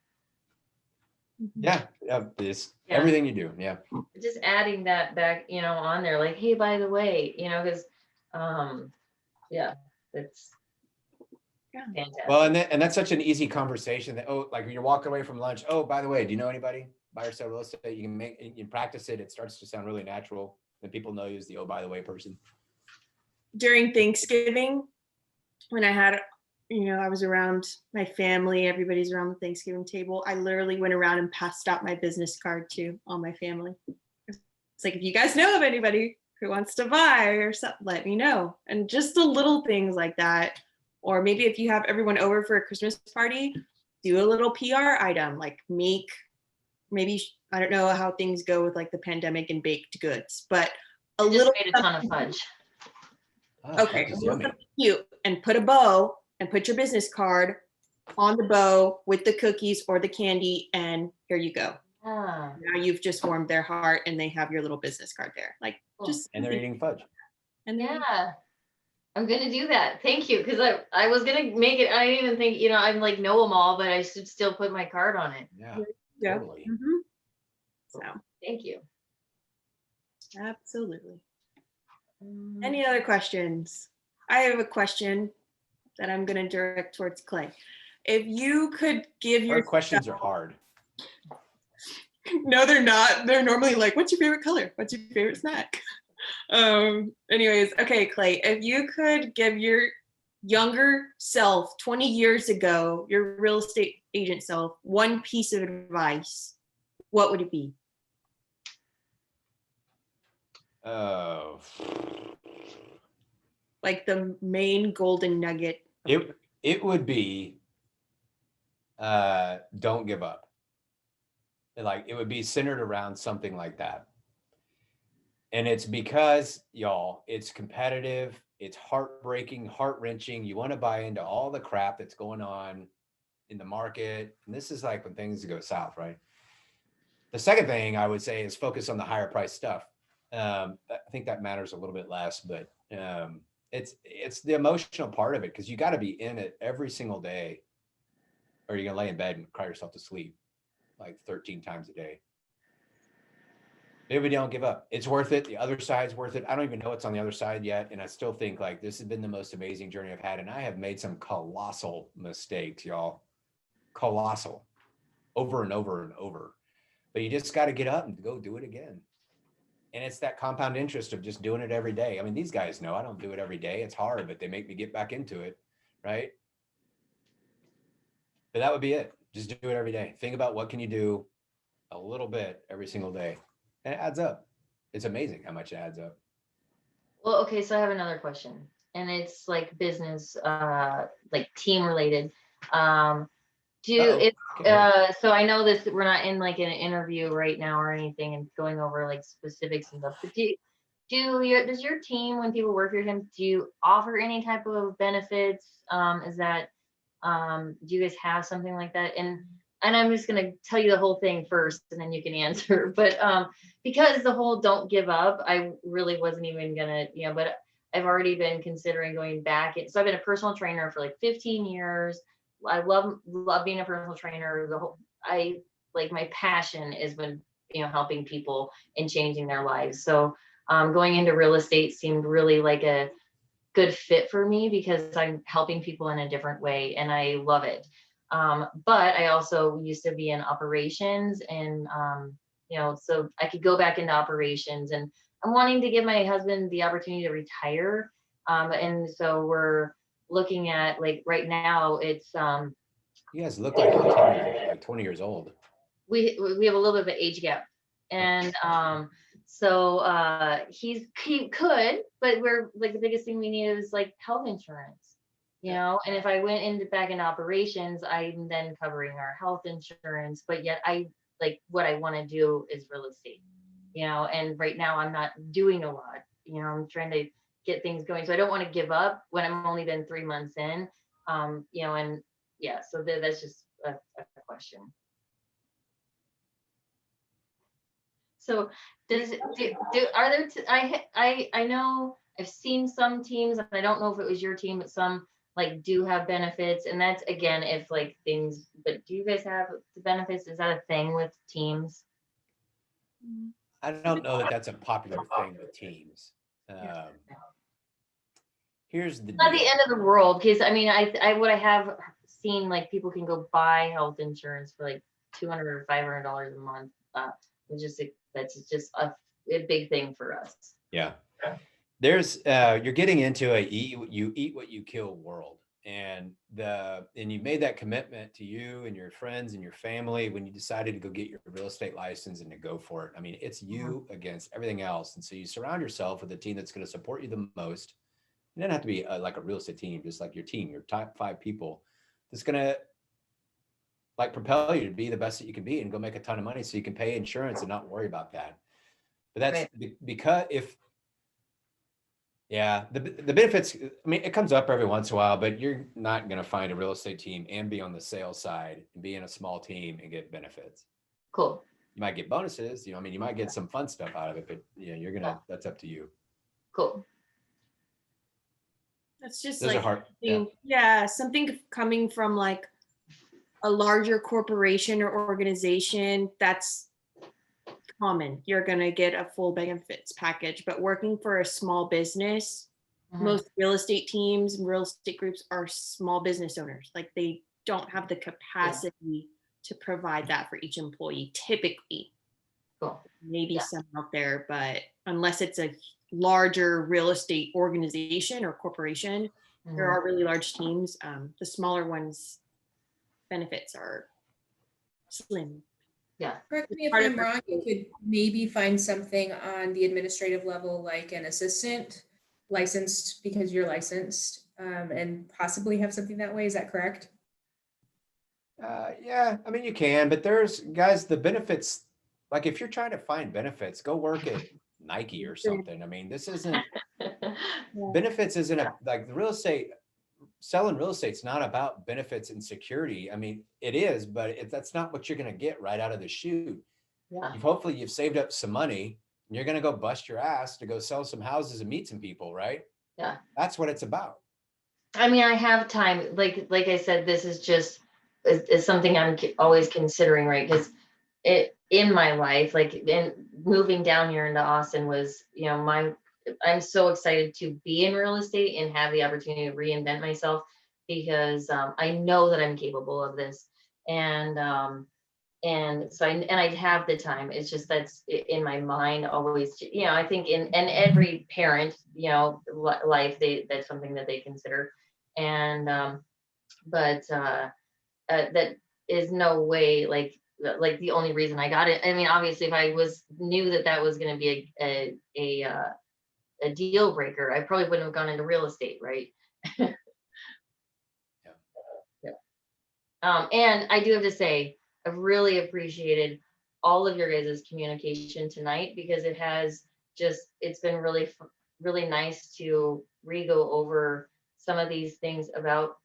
Yeah, everything you do. Yeah. Just adding that back, on there, like, hey, by the way, because, it's Fantastic. Well, and that's such an easy conversation that, oh, like when you're walking away from lunch, oh, by the way, do you know anybody? Buy or sell real estate? You can practice it. It starts to sound really natural. And people know you as the, oh, by the way person. During Thanksgiving, when I had, I was around my family, everybody's around the Thanksgiving table. I literally went around and passed out my business card to all my family. It's like, if you guys know of anybody who wants to buy or something, let me know. And just the little things like that. Or maybe if you have everyone over for a Christmas party, do a little PR item, like maybe, I don't know how things go with like the pandemic and baked goods, but a I just little made a ton of fudge. Oh, okay, fudge is a little yummy. something cute, and put a bow and put your business card on the bow with the cookies or the candy, and here you go. Ah, Now you've just warmed their heart and they have your little business card there. Like Cool. just And they're eating fudge. and then yeah. I'm gonna do that. Thank you. Because I was gonna make it. I didn't even think, I'm like know them all, but I should still put my card on it. Yeah, yeah. totally. Mhm. So Thank you. absolutely. Mm, Any other questions? I have a question that I'm going to direct towards Clay. If you could give Our your questions are hard. no, they're not. They're normally like, "What's your favorite color? What's your favorite snack?" Anyways, okay, Clay. If you could give your younger self 20 years ago, your real estate agent self, one piece of advice, what would it be? Oh, Like the main golden nugget. it would be don't give up. Like it would be centered around something like that. And it's because, y'all, it's competitive, it's heartbreaking, heart-wrenching. You want to buy into all the crap that's going on in the market. And this is like when things go south, right? The second thing I would say is focus on the higher price stuff. I think that matters a little bit less, but it's the emotional part of it, because you got to be in it every single day, or you're gonna lay in bed and cry yourself to sleep like 13 times a day. Maybe don't give up. It's worth it. The other side's worth it. I don't even know what's on the other side yet. And I still think like this has been the most amazing journey I've had. And I have made some colossal mistakes, y'all. Colossal. Over and over and over. But you just got to get up and go do it again. And it's that compound interest of just doing it every day. I mean, these guys know I don't do it every day. It's hard, but they make me get back into it. Right. But that would be it. Just do it every day. Think about what can you do a little bit every single day. And it adds up. It's amazing how much it adds up. Well, okay, so I have another question, and it's like business, like team related. Uh-oh. If Okay. so I know this, we're not in like an interview right now or anything and going over like specifics and stuff, but does your team, when people work for your team, do you offer any type of benefits? Is that do you guys have something like that? And I'm just gonna tell you the whole thing first and then you can answer. But because the whole don't give up, I really wasn't even gonna, but I've already been considering going back. So I've been a personal trainer for like 15 years. I love being a personal trainer. I like, my passion is when, helping people and changing their lives. So going into real estate seemed really like a good fit for me because I'm helping people in a different way and I love it. But I also used to be in operations and, so I could go back into operations, and I'm wanting to give my husband the opportunity to retire. And so we're looking at, like, right now it's, You guys look like you're 20 years old. we have a little bit of an age gap. And so he could, but we're like, the biggest thing we need is like health insurance, and if I went back into operations, I'm then covering our health insurance, but yet what I want to do is real estate, and right now I'm not doing a lot, I'm trying to get things going. So I don't want to give up when I'm only been 3 months in, and yeah, so that's just a question. So are there, I know I've seen some teams, and I don't know if it was your team, but some like do have benefits, and that's again, if like things, but do you guys have the benefits? Is that a thing with teams? I don't know that that's a popular thing with teams. here's the Not the deal. end of the world, because I mean, what I have seen, like people can go buy health insurance for like $200 or $500 a month. That's just a big thing for us. Yeah. There's you're getting into a you eat what you kill world. And you made that commitment to you and your friends and your family when you decided to go get your real estate license and to go for it. I mean, it's you against everything else. And so you surround yourself with a team that's going to support you the most. It doesn't have to be like a real estate team, just like your team, your top 5 people that's going to like propel you to be the best that you can be and go make a ton of money so you can pay insurance and not worry about that. But that's because the benefits, I mean, it comes up every once in a while, but you're not going to find a real estate team and be on the sales side and be in a small team and get benefits. Cool. You might get bonuses, I mean, you might get some fun stuff out of it, but that's up to you. Cool. That's just Those are like hard. something coming from like a larger corporation or organization, that's common. You're going to get a full benefits package, but working for a small business, most real estate teams and real estate groups are small business owners. Like they don't have the capacity to provide that for each employee typically. Cool. Maybe some out there, but unless it's a larger real estate organization or corporation, there are really large teams. The smaller ones, benefits are slim. Yeah. Correct me if I'm wrong, you could maybe find something on the administrative level, like an assistant licensed because you're licensed, and possibly have something that way. Is that correct? Yeah, I mean, you can, but there's guys, the benefits, like if you're trying to find benefits, go work at Nike or something. I mean, this isn't, benefits isn't like the real estate, selling real estate's not about benefits and security. I mean, it is, but that's not what you're going to get right out of the chute. Yeah. Hopefully you've saved up some money and you're going to go bust your ass to go sell some houses and meet some people, right? Yeah. That's what it's about. I mean, I have time. Like I said, this is just is something I'm always considering, right? Because in my life, like in moving down here into Austin was, I'm so excited to be in real estate and have the opportunity to reinvent myself because I know that I'm capable of this. And so I have the time. It's just that's in my mind always, I think in every parent, life, that's something that they consider. And but that is no way like the only reason I got it. I mean, obviously if I knew that was going to be a deal breaker, I probably wouldn't have gone into real estate, right? And I do have to say, I've really appreciated all of your guys' communication tonight because it's been really, really nice to go over some of these things about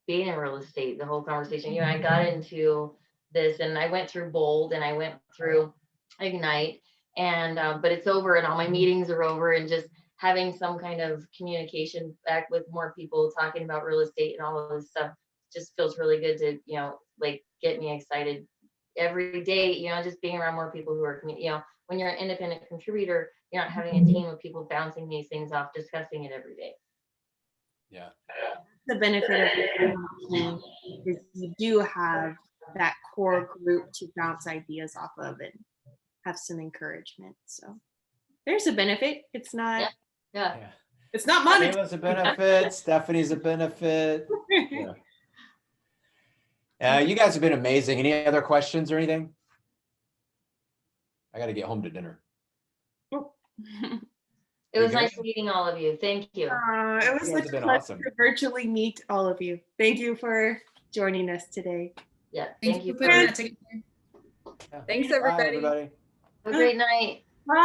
being in real estate, the whole conversation. I got into this and I went through Bold and I went through Ignite and, but it's over and all my meetings are over and just having some kind of communication back with more people talking about real estate and all of this stuff just feels really good to, like get me excited every day, just being around more people who are, when you're an independent contributor, you're not having a team of people bouncing these things off, discussing it every day. Yeah. The benefit of it is you do have that core group to bounce ideas off of and have some encouragement. So there's a benefit. It's not, Yeah. it's not money. Kayla's a benefit. Stephanie's a benefit. Yeah. You guys have been amazing. Any other questions or anything? I got to get home to dinner. It was nice meeting all of you. Thank you. It was such a pleasure to virtually meet all of you. Thank you for joining us today. Yeah, Thank you for putting that together. Thanks, Bye, everybody. everybody. Have a great night. Bye.